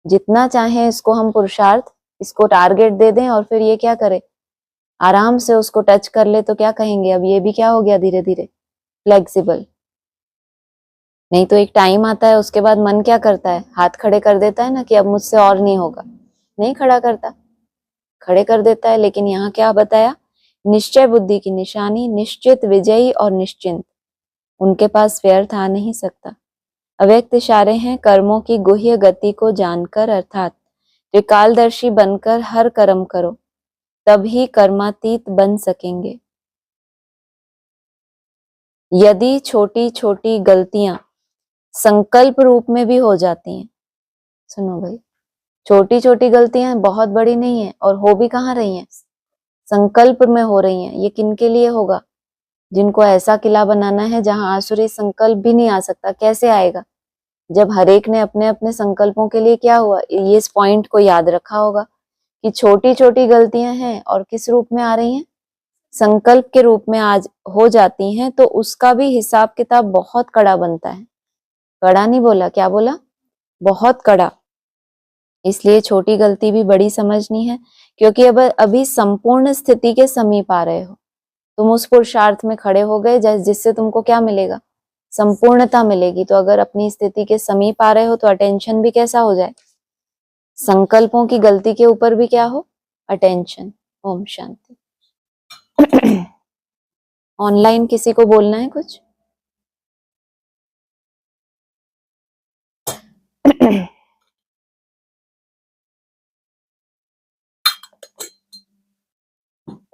जितना चाहे इसको हम पुरुषार्थ, इसको टारगेट दे दें और फिर ये क्या करे, आराम से उसको टच कर ले, तो क्या कहेंगे, अब ये भी क्या हो गया, धीरे धीरे फ्लेक्सिबल। नहीं तो एक टाइम आता है, उसके बाद मन क्या करता है, हाथ खड़े कर देता है ना, कि अब मुझसे और नहीं होगा, नहीं खड़ा करता, खड़े कर देता है। लेकिन यहाँ क्या बताया, निश्चय बुद्धि की निशानी, निश्चित विजयी और निश्चिंत, उनके पास व्यर्थ आ नहीं सकता। अव्यक्त इशारे हैं, कर्मों की गुह्य गति को जानकर, अर्थात त्रिकालदर्शी बनकर हर कर्म करो, तभी कर्मातीत बन सकेंगे। यदि छोटी छोटी गलतियां संकल्प रूप में भी हो जाती हैं, सुनो भाई, छोटी छोटी गलतियां बहुत बड़ी नहीं है, और हो भी कहाँ रही हैं, संकल्प में हो रही हैं। ये किनके लिए होगा, जिनको ऐसा किला बनाना है जहां आसुरी संकल्प भी नहीं आ सकता। कैसे आएगा, जब हरेक ने अपने अपने संकल्पों के लिए क्या हुआ, ये इस पॉइंट को याद रखा होगा कि छोटी छोटी गलतियां हैं और किस रूप में आ रही हैं, संकल्प के रूप में आज हो जाती हैं, तो उसका भी हिसाब किताब बहुत कड़ा बनता है। कड़ा नहीं बोला, क्या बोला, बहुत कड़ा। इसलिए छोटी गलती भी बड़ी समझनी है, क्योंकि अब अभी संपूर्ण स्थिति के समीप आ रहे हो तुम, उस पुरुषार्थ में खड़े हो गए जिससे तुमको क्या मिलेगा, संपूर्णता मिलेगी। तो अगर अपनी स्थिति के समीप आ रहे हो तो अटेंशन भी कैसा हो जाए, संकल्पों की गलती के ऊपर भी क्या हो, अटेंशन। ओम शांति। ऑनलाइन किसी को बोलना है कुछ?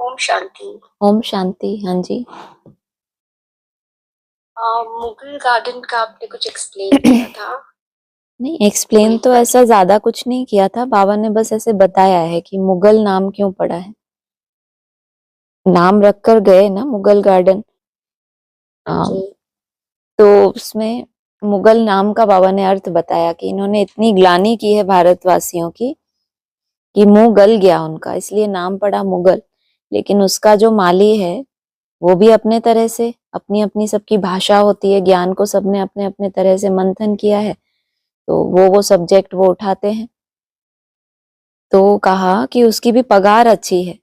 ओम शांति। ओम शांति। हाँ जी। मुगल गार्डन का आपने कुछ एक्सप्लेन किया था। नहीं, एक्सप्लेन तो ऐसा ज्यादा कुछ नहीं किया था, बाबा ने बस ऐसे बताया है कि मुगल नाम क्यों पड़ा है, नाम रखकर गए ना मुगल गार्डन। तो उसमें मुगल नाम का बाबा ने अर्थ बताया कि इन्होंने इतनी ग्लानि की है भारतवासियों की कि मुंह गल गया उनका, इसलिए नाम पड़ा मुगल। लेकिन उसका जो माली है वो भी अपने तरह से, अपनी अपनी सबकी भाषा होती है, ज्ञान को सबने अपने अपने तरह से मंथन किया है, तो वो सब्जेक्ट वो उठाते हैं। तो कहा कि उसकी भी पगार अच्छी है,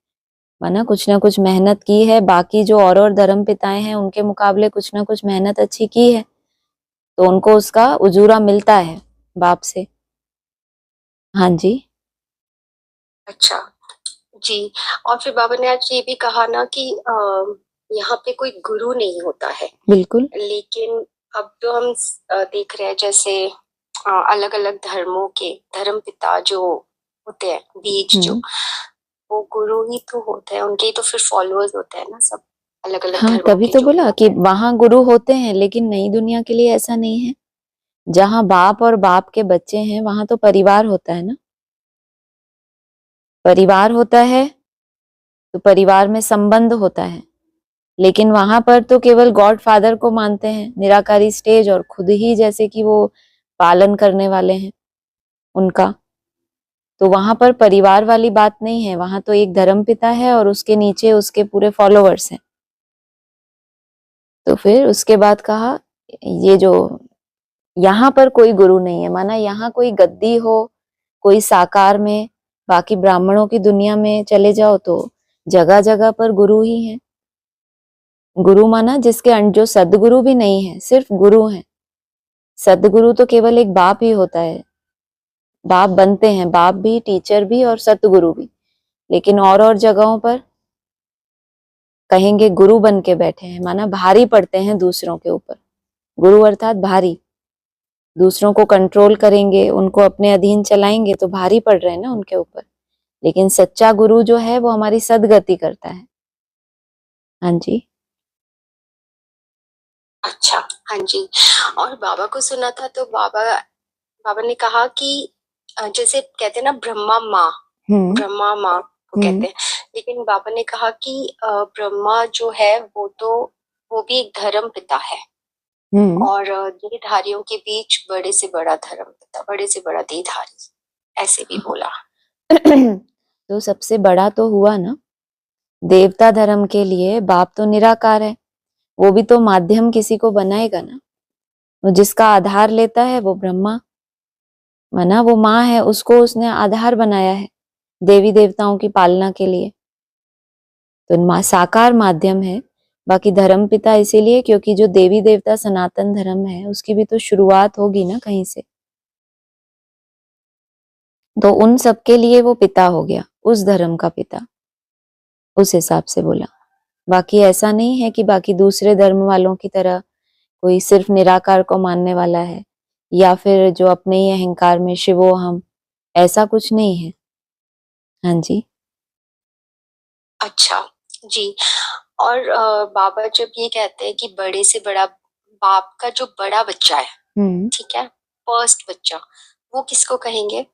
माना कुछ ना कुछ मेहनत की है, बाकी जो और धर्म पिताएं हैं उनके मुकाबले कुछ ना कुछ मेहनत अच्छी की है, तो उनको उसका उजूरा मिलता है बाप से। हाँ जी। अच्छा जी। और फिर बाबा ने आज ये भी कहा ना कि यहाँ पे कोई गुरु नहीं होता है। बिल्कुल। लेकिन अब जो हम देख रहे हैं, जैसे अलग अलग धर्मों के धर्म पिता जो होते हैं, बीज जो, वो गुरु ही तो होते हैं, उनके ही तो फिर फॉलोअर्स होते हैं ना सब अलग अलग हाँ, धर्मों तभी के तो जो भी बोला होते कि हैं। वहां गुरु होते हैं, लेकिन नई दुनिया के लिए ऐसा नहीं है। जहां बाप और बाप के बच्चे हैं वहां तो परिवार होता है ना, परिवार होता है तो परिवार में संबंध होता है। लेकिन वहां पर तो केवल गॉड फादर को मानते हैं, निराकारी स्टेज, और खुद ही जैसे कि वो पालन करने वाले हैं उनका। तो वहां पर परिवार वाली बात नहीं है, वहां तो एक धर्म पिता है और उसके नीचे उसके पूरे फॉलोअर्स हैं। तो फिर उसके बाद कहा ये जो यहाँ पर कोई गुरु नहीं है, माना यहाँ कोई गद्दी हो, कोई साकार में, बाकी ब्राह्मणों की दुनिया में चले जाओ तो जगह जगह पर गुरु ही हैं। गुरु माना जिसके जो सदगुरु भी नहीं है, सिर्फ गुरु हैं। सदगुरु तो केवल एक बाप ही होता है, बाप बनते हैं, बाप भी, टीचर भी और सतगुरु भी। लेकिन और जगहों पर कहेंगे गुरु बन के बैठे हैं, माना भारी पड़ते हैं दूसरों के ऊपर। गुरु अर्थात भारी, दूसरों को कंट्रोल करेंगे, उनको अपने अधीन चलाएंगे तो भारी पड़ रहे हैं ना उनके ऊपर। लेकिन सच्चा गुरु जो है वो हमारी सदगति करता है। हाँ जी। अच्छा। हाँ जी। और बाबा को सुना था तो बाबा बाबा ने कहा कि जैसे कहते हैं ना ब्रह्मा माँ को कहते हैं, लेकिन बाबा ने कहा कि ब्रह्मा जो है वो भी एक धर्म पिता है। और देहधारियों के बीच बड़े से बड़ा धर्म पिता, बड़े से बड़ा देहधारी, ऐसे भी बोला। तो सबसे बड़ा तो हुआ ना, देवता धर्म के लिए बाप तो निराकार है, वो भी तो माध्यम किसी को बनाएगा ना। वो जिसका आधार लेता है वो ब्रह्मा, माना वो माँ है, उसको उसने आधार बनाया है देवी देवताओं की पालना के लिए। तो माँ साकार माध्यम है। बाकी धर्म पिता इसीलिए क्योंकि जो देवी देवता सनातन धर्म है उसकी भी तो शुरुआत होगी ना कहीं से, तो उन सब के लिए वो पिता हो गया, उस धर्म का पिता, उस हिसाब से बोला। बाकी ऐसा नहीं है कि बाकी दूसरे धर्म वालों की तरह कोई सिर्फ निराकार को मानने वाला है, या फिर जो अपने ही अहंकार में शिवो हम, ऐसा कुछ नहीं है। हाँ जी। अच्छा जी। और बाबा जब ये कहते हैं कि बड़े से बड़ा, बाप का जो बड़ा बच्चा है, ठीक है, फर्स्ट बच्चा, वो किसको कहेंगे?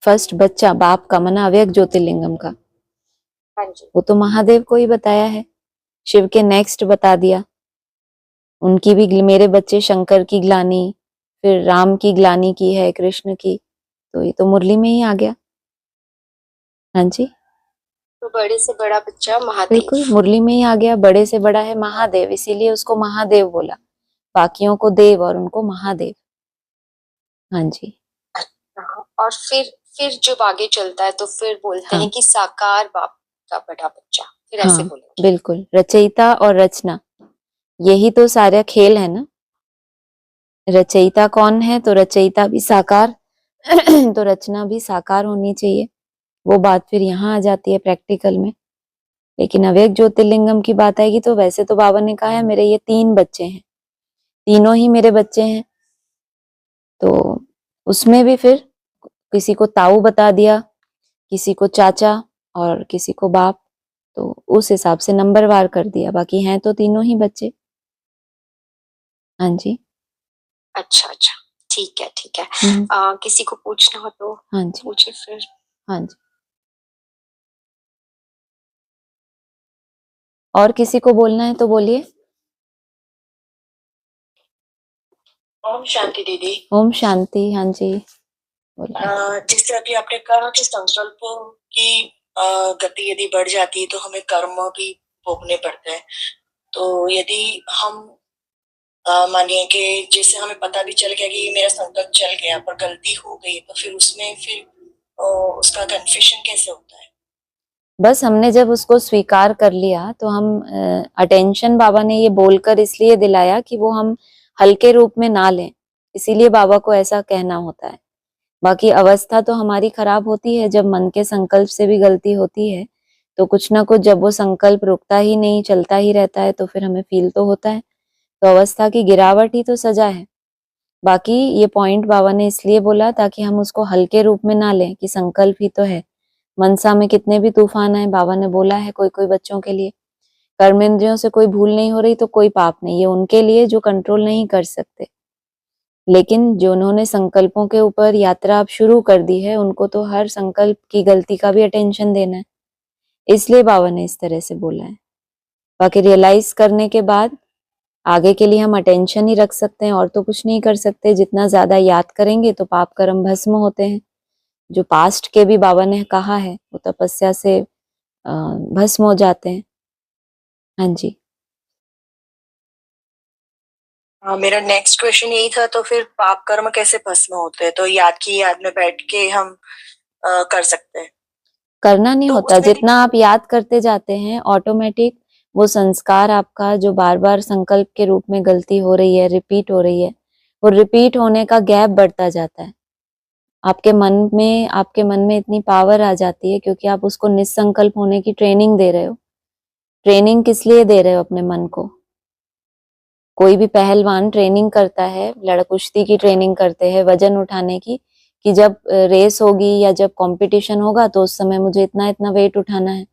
फर्स्ट बच्चा बाप का, मना अव्यक्त ज्योतिर्लिंगम का। हाँ जी। वो तो महादेव को ही बताया है, शिव के नेक्स्ट बता दिया। उनकी भी मेरे बच्चे शंकर की ग्लानी, फिर राम की ग्लानी की है, कृष्ण की, तो ये तो मुरली में ही आ गया। हाँ जी। तो बड़े से बड़ा बच्चा महादेव। बिल्कुल, मुरली में ही आ गया, बड़े से बड़ा है महादेव, इसीलिए उसको महादेव बोला, बाकियों को देव और उनको महादेव। हाँ जी। और फिर जब आगे चलता है तो फिर बोलते हैं कि साकार बाप का बड़ा बच्चा, फिर ऐसे बोलेंगे। बिल्कुल, रचयिता और रचना, यही तो सारा खेल है ना। रचयिता कौन है, तो रचयिता भी साकार तो रचना भी साकार होनी चाहिए। वो बात फिर यहाँ आ जाती है प्रैक्टिकल में। लेकिन अव्यक्त ज्योतिर्लिंगम की बात आएगी तो वैसे तो बाबा ने कहा है मेरे ये 3 बच्चे हैं, तीनों ही मेरे बच्चे हैं। तो उसमें भी फिर किसी को ताऊ बता दिया, किसी को चाचा और किसी को बाप, तो उस हिसाब से नंबरवार कर दिया। बाकी हैं तो तीनों ही बच्चे। हाँ जी। अच्छा अच्छा, ठीक है ठीक है। किसी को पूछना हो तो हाँ जी। पूछे फिर। हाँ जी। और किसी को बोलना है तो बोलिए। ओम शांति दीदी। ओम शांति। हाँ जी बोलिए। जिससे अभी आपने कहा कि संकल्पों की गति यदि बढ़ जाती है तो हमें कर्म भी भोगने पड़ते हैं। तो यदि हम मानिए कि जैसे हमें पता भी चल गया कि मेरा संकल्प चल गया पर गलती हो गई, तो फिर उसमें उसका कन्फेशन कैसे होता है? बस हमने जब उसको स्वीकार कर लिया तो हम अटेंशन बाबा ने ये बोलकर इसलिए दिलाया कि वो हम हल्के रूप में ना लें, इसीलिए बाबा को ऐसा कहना होता है। बाकी अवस्था तो हमारी खराब होती है जब मन के संकल्प से भी गलती होती है, तो कुछ ना कुछ जब वो संकल्प रुकता ही नहीं, चलता ही रहता है, तो फिर हमें फील तो होता है। तो अवस्था की गिरावट ही तो सजा है। बाकी ये पॉइंट बाबा ने इसलिए बोला ताकि हम उसको हल्के रूप में ना लें कि संकल्प ही तो है। मनसा में कितने भी तूफान आए, बाबा ने बोला है कोई कोई बच्चों के लिए कर्मेंद्रियों से कोई भूल नहीं हो रही तो कोई पाप नहीं, ये उनके लिए जो कंट्रोल नहीं कर सकते। लेकिन जो उन्होंने संकल्पों के ऊपर यात्रा अब शुरू कर दी है, उनको तो हर संकल्प की गलती का भी अटेंशन देना है, इसलिए बाबा ने इस तरह से बोला है। बाकी रियलाइज करने के बाद आगे के लिए हम अटेंशन ही रख सकते हैं और तो कुछ नहीं कर सकते। जितना ज्यादा याद करेंगे तो पाप कर्म भस्म होते हैं। जो पास्ट के भी बाबा ने कहा है वो तपस्या से भस्म हो जाते हैं। हाँ जी। मेरा नेक्स्ट क्वेश्चन यही था, तो फिर पाप कर्म कैसे भस्म होते हैं? तो याद की याद में बैठ के हम कर सकते हैं? करना नहीं तो होता, उसमें जितना आप याद करते जाते हैं ऑटोमेटिक वो संस्कार आपका जो बार बार संकल्प के रूप में गलती हो रही है, रिपीट हो रही है, वो रिपीट होने का गैप बढ़ता जाता है। आपके मन में इतनी पावर आ जाती है क्योंकि आप उसको निसंकल्प होने की ट्रेनिंग दे रहे हो। ट्रेनिंग किस लिए दे रहे हो अपने मन को? कोई भी पहलवान ट्रेनिंग करता है, लड़ कुश्ती की ट्रेनिंग करते हैं वजन उठाने की, कि जब रेस होगी या जब कंपटीशन होगा तो उस समय मुझे इतना इतना वेट उठाना है।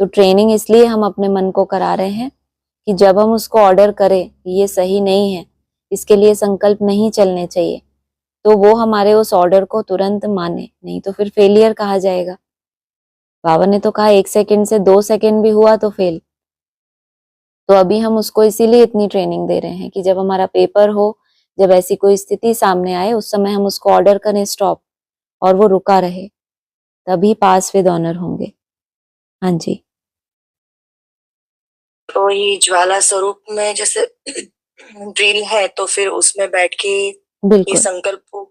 तो ट्रेनिंग इसलिए हम अपने मन को करा रहे हैं कि जब हम उसको ऑर्डर करें ये सही नहीं है, इसके लिए संकल्प नहीं चलने चाहिए, तो वो हमारे उस ऑर्डर को तुरंत माने, नहीं तो फिर फेलियर कहा जाएगा। बाबा ने तो कहा 1 सेकंड से 2 सेकंड भी हुआ तो फेल। तो अभी हम उसको इसीलिए इतनी ट्रेनिंग दे रहे हैं कि जब हमारा पेपर हो, जब ऐसी कोई स्थिति सामने आए, उस समय हम उसको ऑर्डर करें स्टॉप और वो रुका रहे, तभी पास विद ऑनर होंगे। हाँ जी। तो ये ज्वाला स्वरूप में जैसे ड्रिल है, तो फिर उसमें बैठ के ये बिल्कुल। संकल्प को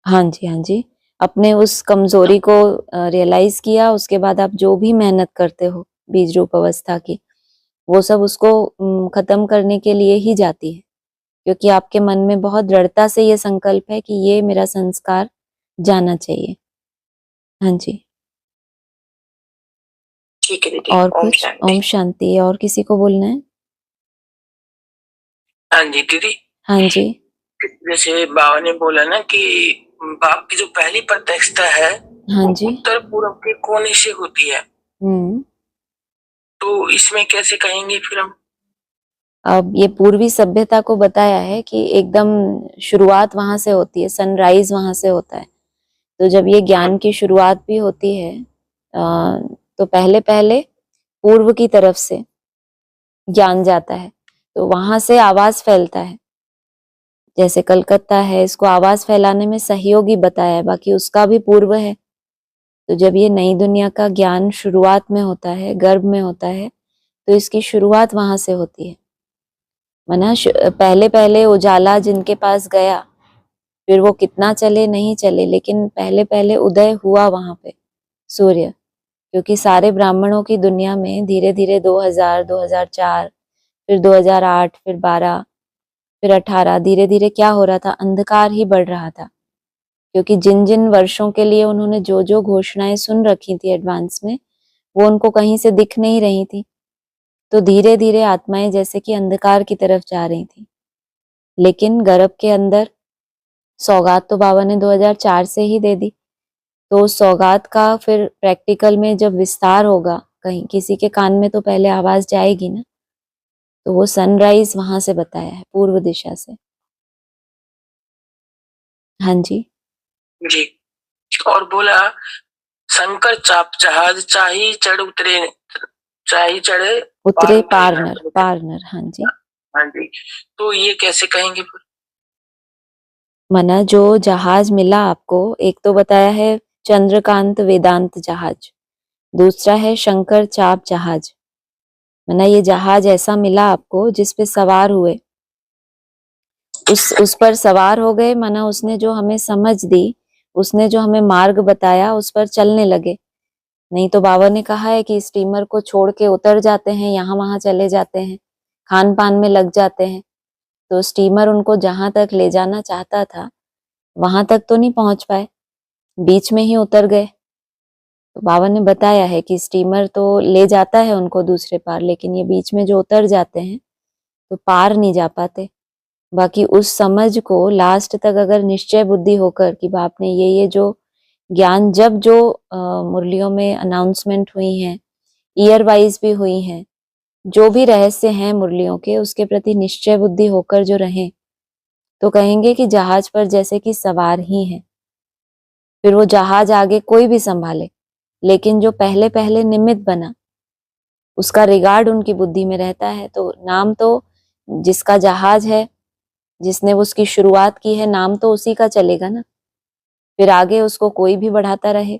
हाँ जी, हाँ जी। अपने उस कमजोरी को रियलाइज किया, उसके बाद आप जो भी मेहनत करते हो बीज रूप अवस्था की, वो सब उसको खत्म करने के लिए ही जाती है, क्योंकि आपके मन में बहुत दृढ़ता से ये संकल्प है कि ये मेरा संस्कार जाना चाहिए। हाँ जी। ठीक है दीदी। और ओम कुछ? शांति। ओम शांति। और किसी को बोलना है? हाँ जी दीदी। हाँ जी। जैसे बाबा ने बोला ना कि बाप की जो पहली प्रत्यक्षता है हाँ वो जी। उत्तर पूर्व के कोने से होती है, हम्म। तो इसमें कैसे कहेंगे फिर हम? अब ये पूर्वी सभ्यता को बताया है कि एकदम शुरुआत वहां से होती है, सनराइज वहां से होता है। तो जब ये ज्ञान की शुरुआत भी होती है तो पहले पहले पूर्व की तरफ से ज्ञान जाता है, तो वहां से आवाज फैलता है। जैसे कलकत्ता है, इसको आवाज फैलाने में सहयोगी बताया है, बाकी उसका भी पूर्व है। तो जब ये नई दुनिया का ज्ञान शुरुआत में होता है, गर्भ में होता है, तो इसकी शुरुआत वहां से होती है। मना पहले पहले उजाला जिनके पास गया, फिर वो कितना चले नहीं चले, लेकिन पहले पहले उदय हुआ वहां पे सूर्य। क्योंकि सारे ब्राह्मणों की दुनिया में धीरे धीरे 2000, 2004, फिर 2008, फिर 12, फिर 18, धीरे धीरे क्या हो रहा था, अंधकार ही बढ़ रहा था। क्योंकि जिन जिन वर्षों के लिए उन्होंने जो जो घोषणाएं सुन रखी थी एडवांस में, वो उनको कहीं से दिख नहीं रही थी। तो धीरे धीरे आत्माएं जैसे कि अंधकार की तरफ जा रही थी। लेकिन गर्भ के अंदर सौगात तो बाबा ने 2004 से ही दे दी। तो उस सौगात का फिर प्रैक्टिकल में जब विस्तार होगा, कहीं किसी के कान में तो पहले आवाज जाएगी ना। तो वो सनराइज वहां से बताया है, पूर्व दिशा से। हाँ जी जी। और बोला शंकर चाप जहाज चाही चढ़ उतरे, चाही चढ़े उतरे पारनर, पारनर। हाँ जी। हाँ जी, तो ये कैसे कहेंगे फिर? मना जो जहाज मिला आपको, एक तो बताया है चंद्रकांत वेदांत जहाज, दूसरा है शंकर चाप जहाज। मना ये जहाज ऐसा मिला आपको जिस पे सवार हुए, उस पर सवार हो गए। मना उसने जो हमें समझ दी, उसने जो हमें मार्ग बताया, उस पर चलने लगे। नहीं तो बाबा ने कहा है कि स्टीमर को छोड़ के उतर जाते हैं, यहाँ वहां चले जाते हैं, खान पान में लग जाते हैं। तो स्टीमर उनको जहां तक ले जाना चाहता था वहां तक तो नहीं पहुंच पाए, बीच में ही उतर गए। तो बाबा ने बताया है कि स्टीमर तो ले जाता है उनको दूसरे पार, लेकिन ये बीच में जो उतर जाते हैं तो पार नहीं जा पाते। बाकी उस समझ को लास्ट तक अगर निश्चय बुद्धि होकर कि बाप ने ये जो ज्ञान, जब जो मुरलियों में अनाउंसमेंट हुई हैं, ईयर वाइज भी हुई हैं, जो भी रहस्य हैं मुरलियों के, उसके प्रति निश्चय बुद्धि होकर जो रहें, तो कहेंगे कि जहाज पर जैसे कि सवार ही हैं। फिर वो जहाज आगे कोई भी संभाले, लेकिन जो पहले पहले निमित्त बना उसका रिगार्ड उनकी बुद्धि में रहता है। तो नाम तो जिसका जहाज है, जिसने उसकी शुरुआत की है, नाम तो उसी का चलेगा ना। फिर आगे उसको कोई भी बढ़ाता रहे,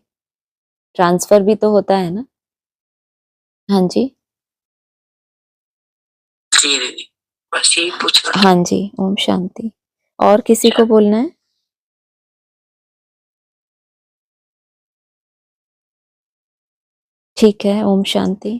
ट्रांसफर भी तो होता है ना। हाँ जी जी दीदी, बस यही पूछना। हाँ जी। ओम शांति। और किसी को बोलना है? ठीक है, ओम शांति।